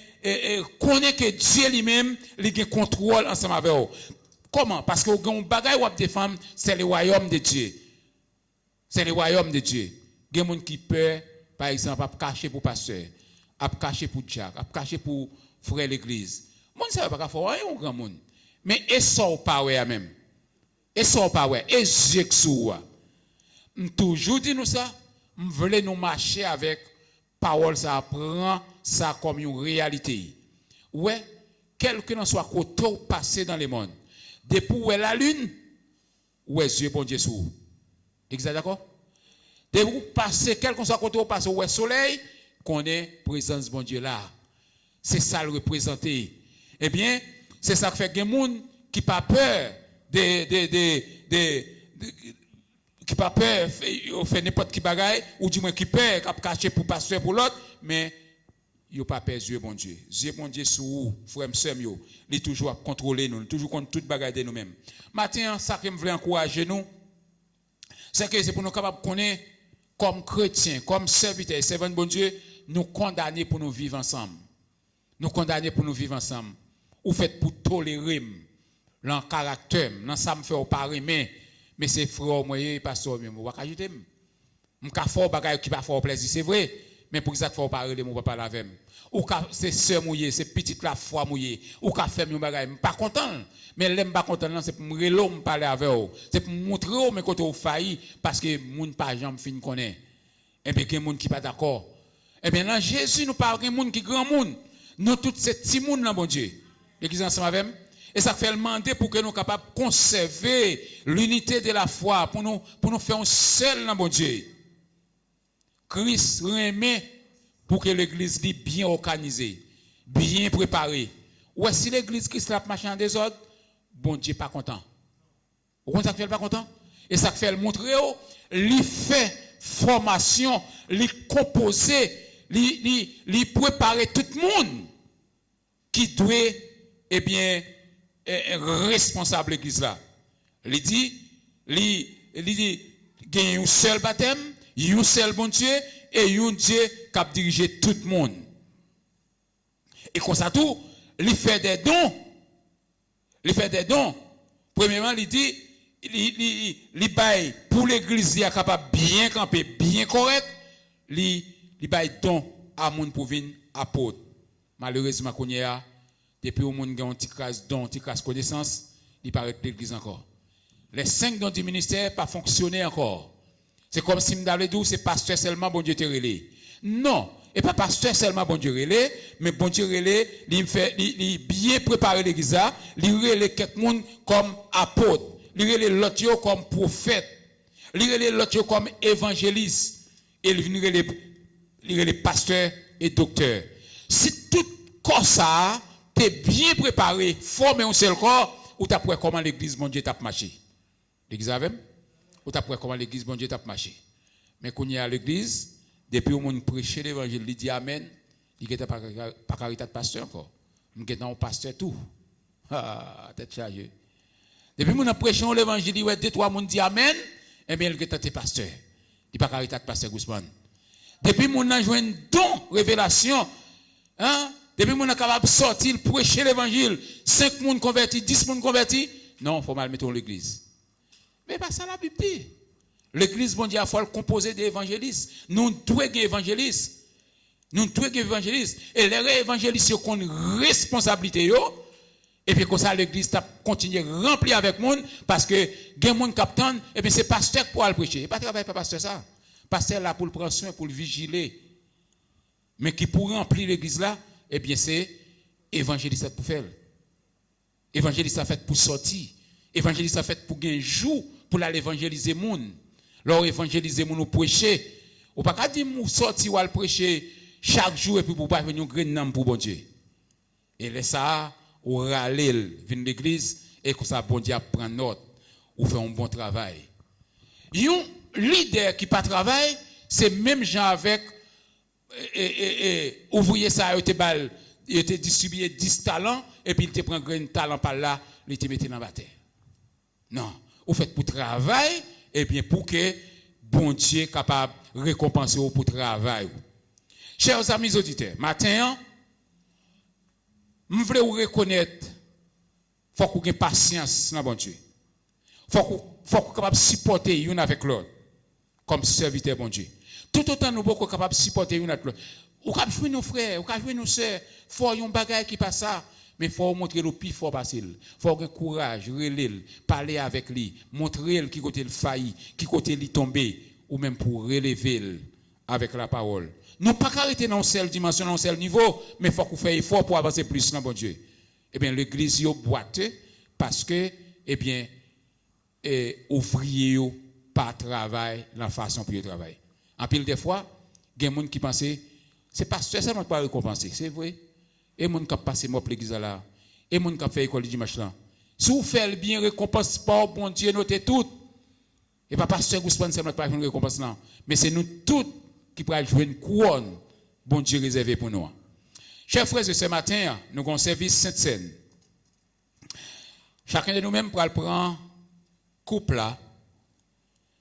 connaître que Dieu lui-même, il a contrôle ensemble avec vous. Comment? Parce que vous avez un bagage ou des femmes, c'est le royaume de Dieu. C'est le royaume de Dieu. Il y a des gens qui peuvent, par exemple, à cacher pour pasteur, à cacher pour diacre, à cacher pour frère l'église. Moi, je ne sais pas faire rien au grand monde. Mais et ça ou pas ouais même. Et ça ou pas ouais. Et Jésus. Toujours dit nous ça. je voulais nous marcher avec parole, ça prend ça comme une réalité. Ouais, quel que soit côté passé dans le monde, depuis où est la lune, où est Dieu, bon Dieu, sous. Exact, d'accord? Depuis où passer, quel que soit côté passé, où est le soleil, qu'on est présence bon Dieu là. C'est ça le représenter. Eh bien, c'est ça qui fait que les gens qui n'ont pas peur qui pas peur faire n'importe qui bagaille ou du moins qui peur qui cacher pour pasteur pour l'autre mais yo pas peur Dieu bon Dieu sous frère sœur yo il toujours contrôler nous toujours contre toute bagaille de nous-mêmes matin ça que me veut encourager nous c'est que c'est pour nous capable connaître comme chrétiens comme serviteurs servants bon Dieu nous condamner pour nous vivre ensemble ou fait pour tolérer l'en caractère dans ça me fait pas aimer mais c'est frère moi pasteur moi va ajouter m'ka fort bagaille qui pas fort plaisir c'est vrai mais pour ça faut pas reler mon papa la avec ou c'est sœur mouillé c'est petite la foi mouillé ou ka faire mon bagaille pas content mais l'aime pas content là c'est pour me relo me parler avec eux c'est pour montrer mais côté au failli parce que monde pas jamais fin connaît et bien quelqu'un monde qui pas d'accord et bien là Jésus nous parle quelqu'un monde qui grand monde nous tous ces petits monde là bon Dieu l'église ensemble avec et ça fait demander pour que nous soyons capables de conserver l'unité de la foi, pour nous faire un seul dans bon Dieu. Christ remet pour que l'église soit bien organisée, bien préparée. Ou si l'église Christ a marché en désordre, bon Dieu n'est pas content. Vous comprenez ça fait pas content? Et ça fait le montrer, il fait formation, il composer, il préparer tout le monde qui doit, eh bien, responsable l'église là. Il dit gagne un seul baptême, un seul bon Dieu et un Dieu qui a dirigé tout le monde. Et comme ça tout, il fait des dons. Premièrement, il dit il baille pour l'église qui est capable bien camper, bien correct, il baille don à monde pour venir apôtre. Malheureusement qu'on y a depuis au monde gagne un petit crasse don, un petit crasse connaissance, il paraît que l'église encore. Les 5 dons du ministère pas fonctionné encore. C'est comme si m'davle dit c'est pasteur seulement bon Dieu te relé. Non, et pas pasteur seulement bon Dieu relé, mais bon Dieu relé, il bien préparer l'église là, il relé quelqu'un comme apôtre, il relé l'autre comme prophète, il relé l'autre comme évangéliste et il relé pasteur et docteur. Si tout corps ça t'es bien préparé, formé un seul corps, ou t'as pris comment l'église bon Dieu t'a marché. L'église avec ou t'as pris comment l'église bon Dieu t'a marché. Mais quand il y a l'église, depuis au monde prêcher l'évangile, il dit amen, il n'était pas carité de pasteur encore. Il était un pasteur tout. Ah, tête chargée. Depuis mon prêcher l'évangile, il y a 2-3 monde dit amen, et bien il était pasteur. Il pas carité de pasteur Guzman. Depuis mon a joué un don révélation, hein? Depuis mon a capable sortir prêcher l'évangile, 5 monde convertis, 10 monde convertis, non, faut mal mettre l'église. Mais pas ça la Bible dit. L'église bon Dieu a fallu composer des évangélistes. Nous devons être évangélistes. Et les évangélistes ont une responsabilité et puis comme ça l'église continue remplie avec monde parce que gen monde captain et bien c'est pasteur pour aller prêcher. Pas travailler pas pasteur ça. Pasteur là pour le prendre soin, pour le vigiler. Mais qui pour remplir l'église là, eh bien c'est évangéliste pour faire. Évangéliste a fait pour sortir. Évangéliste a fait pour gagner jour pour aller évangéliser monde. Leur évangéliser monde ou prêcher. Ou pas qu'à dire nous sortir ou aller prêcher chaque jour et puis pour pas venir grain pour bon Dieu. Et là ça ou râler vinn l'église et comme ça bon Dieu prend note ou fait un bon travail. Un leader qui pas travail, c'est même gens avec ouvrier ça il était distribué 10 talents et puis il te prend un talent par là, il te mettait dans la terre. Non, vous faites pour travail et bien pour que bon Dieu capable de récompenser pour travail. Chers amis auditeurs, matin je voulais vous reconnaître, il faut que vous ayez patience dans bon Dieu. Il faut que vous capable de supporter l'un avec l'autre, comme serviteur bon Dieu. Tout autant nous sommes capables de supporter l'un avec l'autre. Vous pouvez jouer nos frères, vous pouvez jouer nos sœurs, il faut un bagage qui passe ça, mais il faut montrer le plus fort passer. Il faut avoir courage, parler avec lui, montrer qui côté le failli, qui côté il tombé, ou même pour relever avec la parole. Nous pas arrêter dans une seule dimension, dans un seul niveau, mais il faut qu'on fasse effort pour avancer plus dans bon Dieu. Eh bien, l'église est boiteux parce que, eh bien, ouvriers pas travail la façon pour travailler. En pile des fois, il y a des gens qui pensent c'est pas seulement pas récompenser, c'est vrai. Et les gens qui passent moi pour l'église là, et les gens qui fait l'école du dimanche là. Si vous faites le bien, récompense pas, bon Dieu, notez tout. Et pas pasteur Gouspon, c'est notre une récompense là. Mais c'est nous tous qui pourrons jouer une couronne, bon Dieu réservé pour nous. Chers frères, ce matin, nous avons un service Sainte-Seine. Chacun de nous-mêmes pourra prendre couple là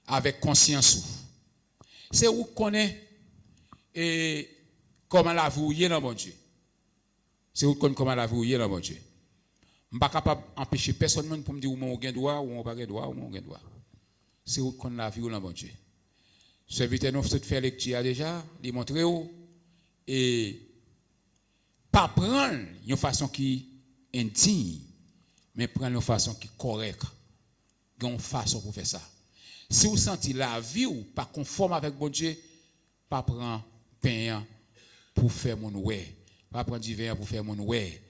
avec conscience. C'est où qu'on est et comment la vie est dans mon Dieu. C'est où qu'on comment la vie est dans mon Dieu. Je ne suis pas capable d'empêcher personne pour me dire où on a droit, où on n'a pas droit, où on a droit. C'est où qu'on la vie dans mon Dieu. Ce serviteur nous fait lecture déjà, il montre où et pas prendre une façon qui est indigne, mais prendre une façon qui est correcte. Une façon pour faire ça. Si vous sentez la vie ou pas conforme avec bon Dieu, pas prendre pain pour faire mon ouais, pas prendre du vin pour faire mon ouais,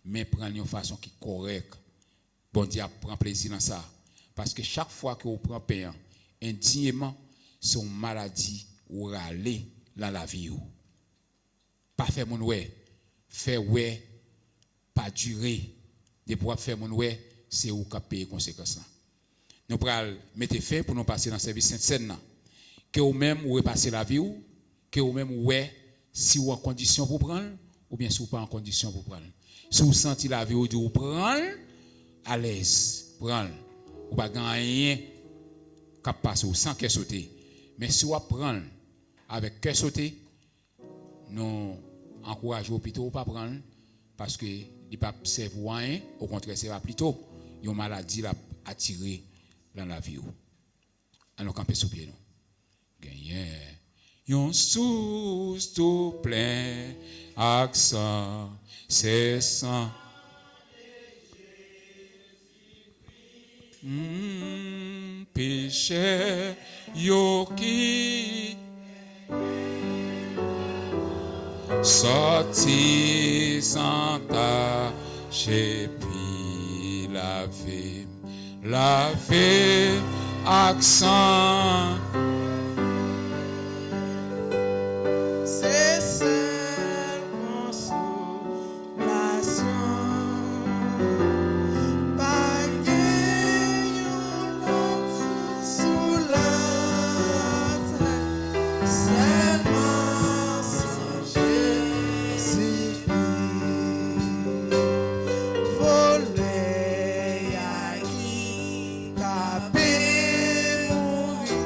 mais prendre une façon qui est correcte. Bon Dieu prend plaisir dans ça. Parce que chaque fois que vous prenez pain indignement, c'est une maladie ou râler dans la vie. Pas faire mon ouais, faire ouais, pas durer. De pouvoir faire mon ouais, c'est où qui paye les conséquences. Nous allons mettre fin pour nous passer dans le service Sainte-Seine. Que vous-même vous repasser la vie, que vous-même ouais, si vous êtes en condition pour prendre, ou bien si vous n'êtes pas en condition pour prendre. Si vous sentez la vie, vous prendre, à l'aise, prendre. Vous ne pouvez rien qui passe sans cœur sauté. Mais si vous prenez avec cœur sauté, nous encourageons plutôt pas prendre parce que il ne pas servir rien, au contraire, c'est plutôt une maladie attirée dans la vie. Alors, camper sous pied, nous. Gagner. Yon sous tout plein, accent, c'est sang. Péché, yo qui sorti sans tâche, puis laver, accent. C'est seule consolation, pas gagnant sous la terre, seulement sans Jésus, voler à qui capé mourir.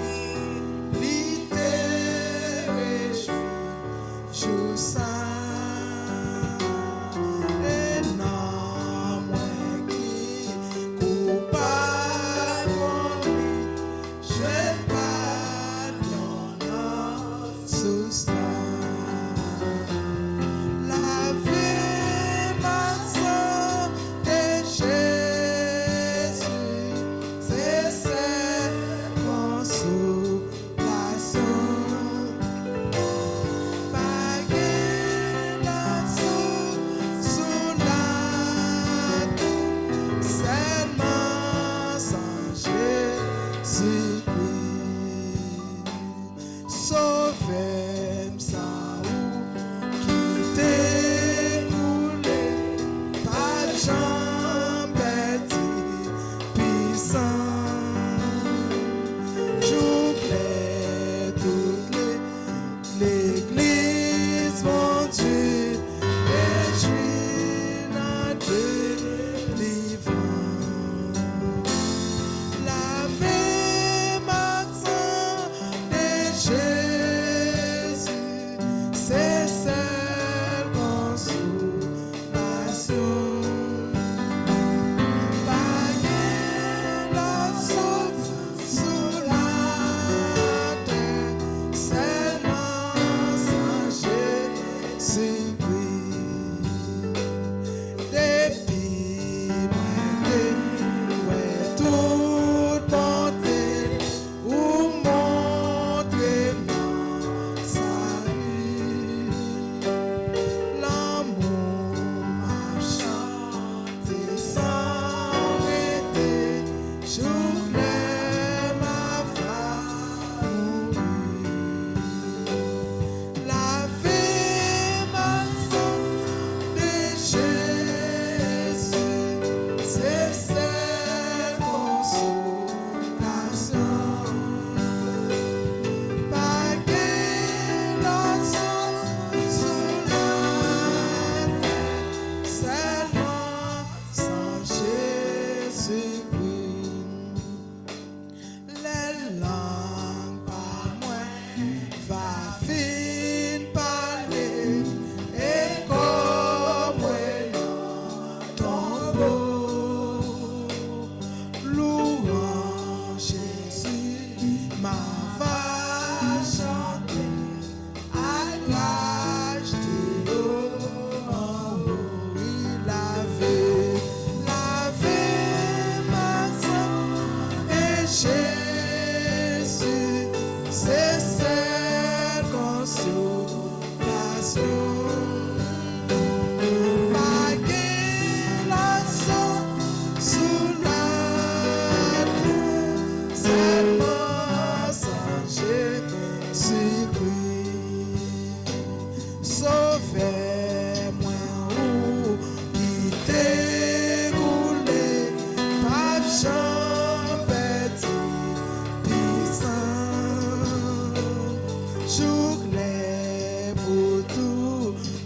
Louange Jésus, ma va chanter à l'âge de l'eau en haut. Il avait lavé ma sang et Jésus, c'est cette consolation.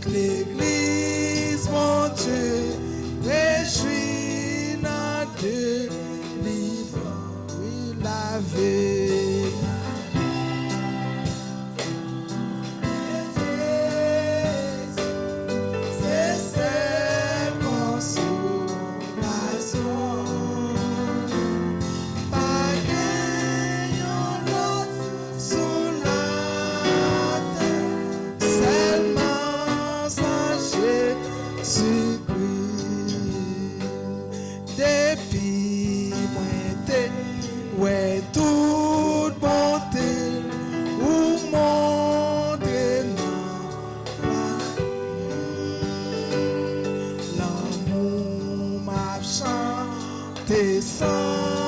L'église, mon Dieu, réjouis notre délivrance, oui, lavé. C'est cette consolation. Pas gagnant l'autre sous la terre, seulement sans Jésus-Christ. Depuis moi t'es, ouais, toute bonté, ou montrer l'amour m'a chanté sans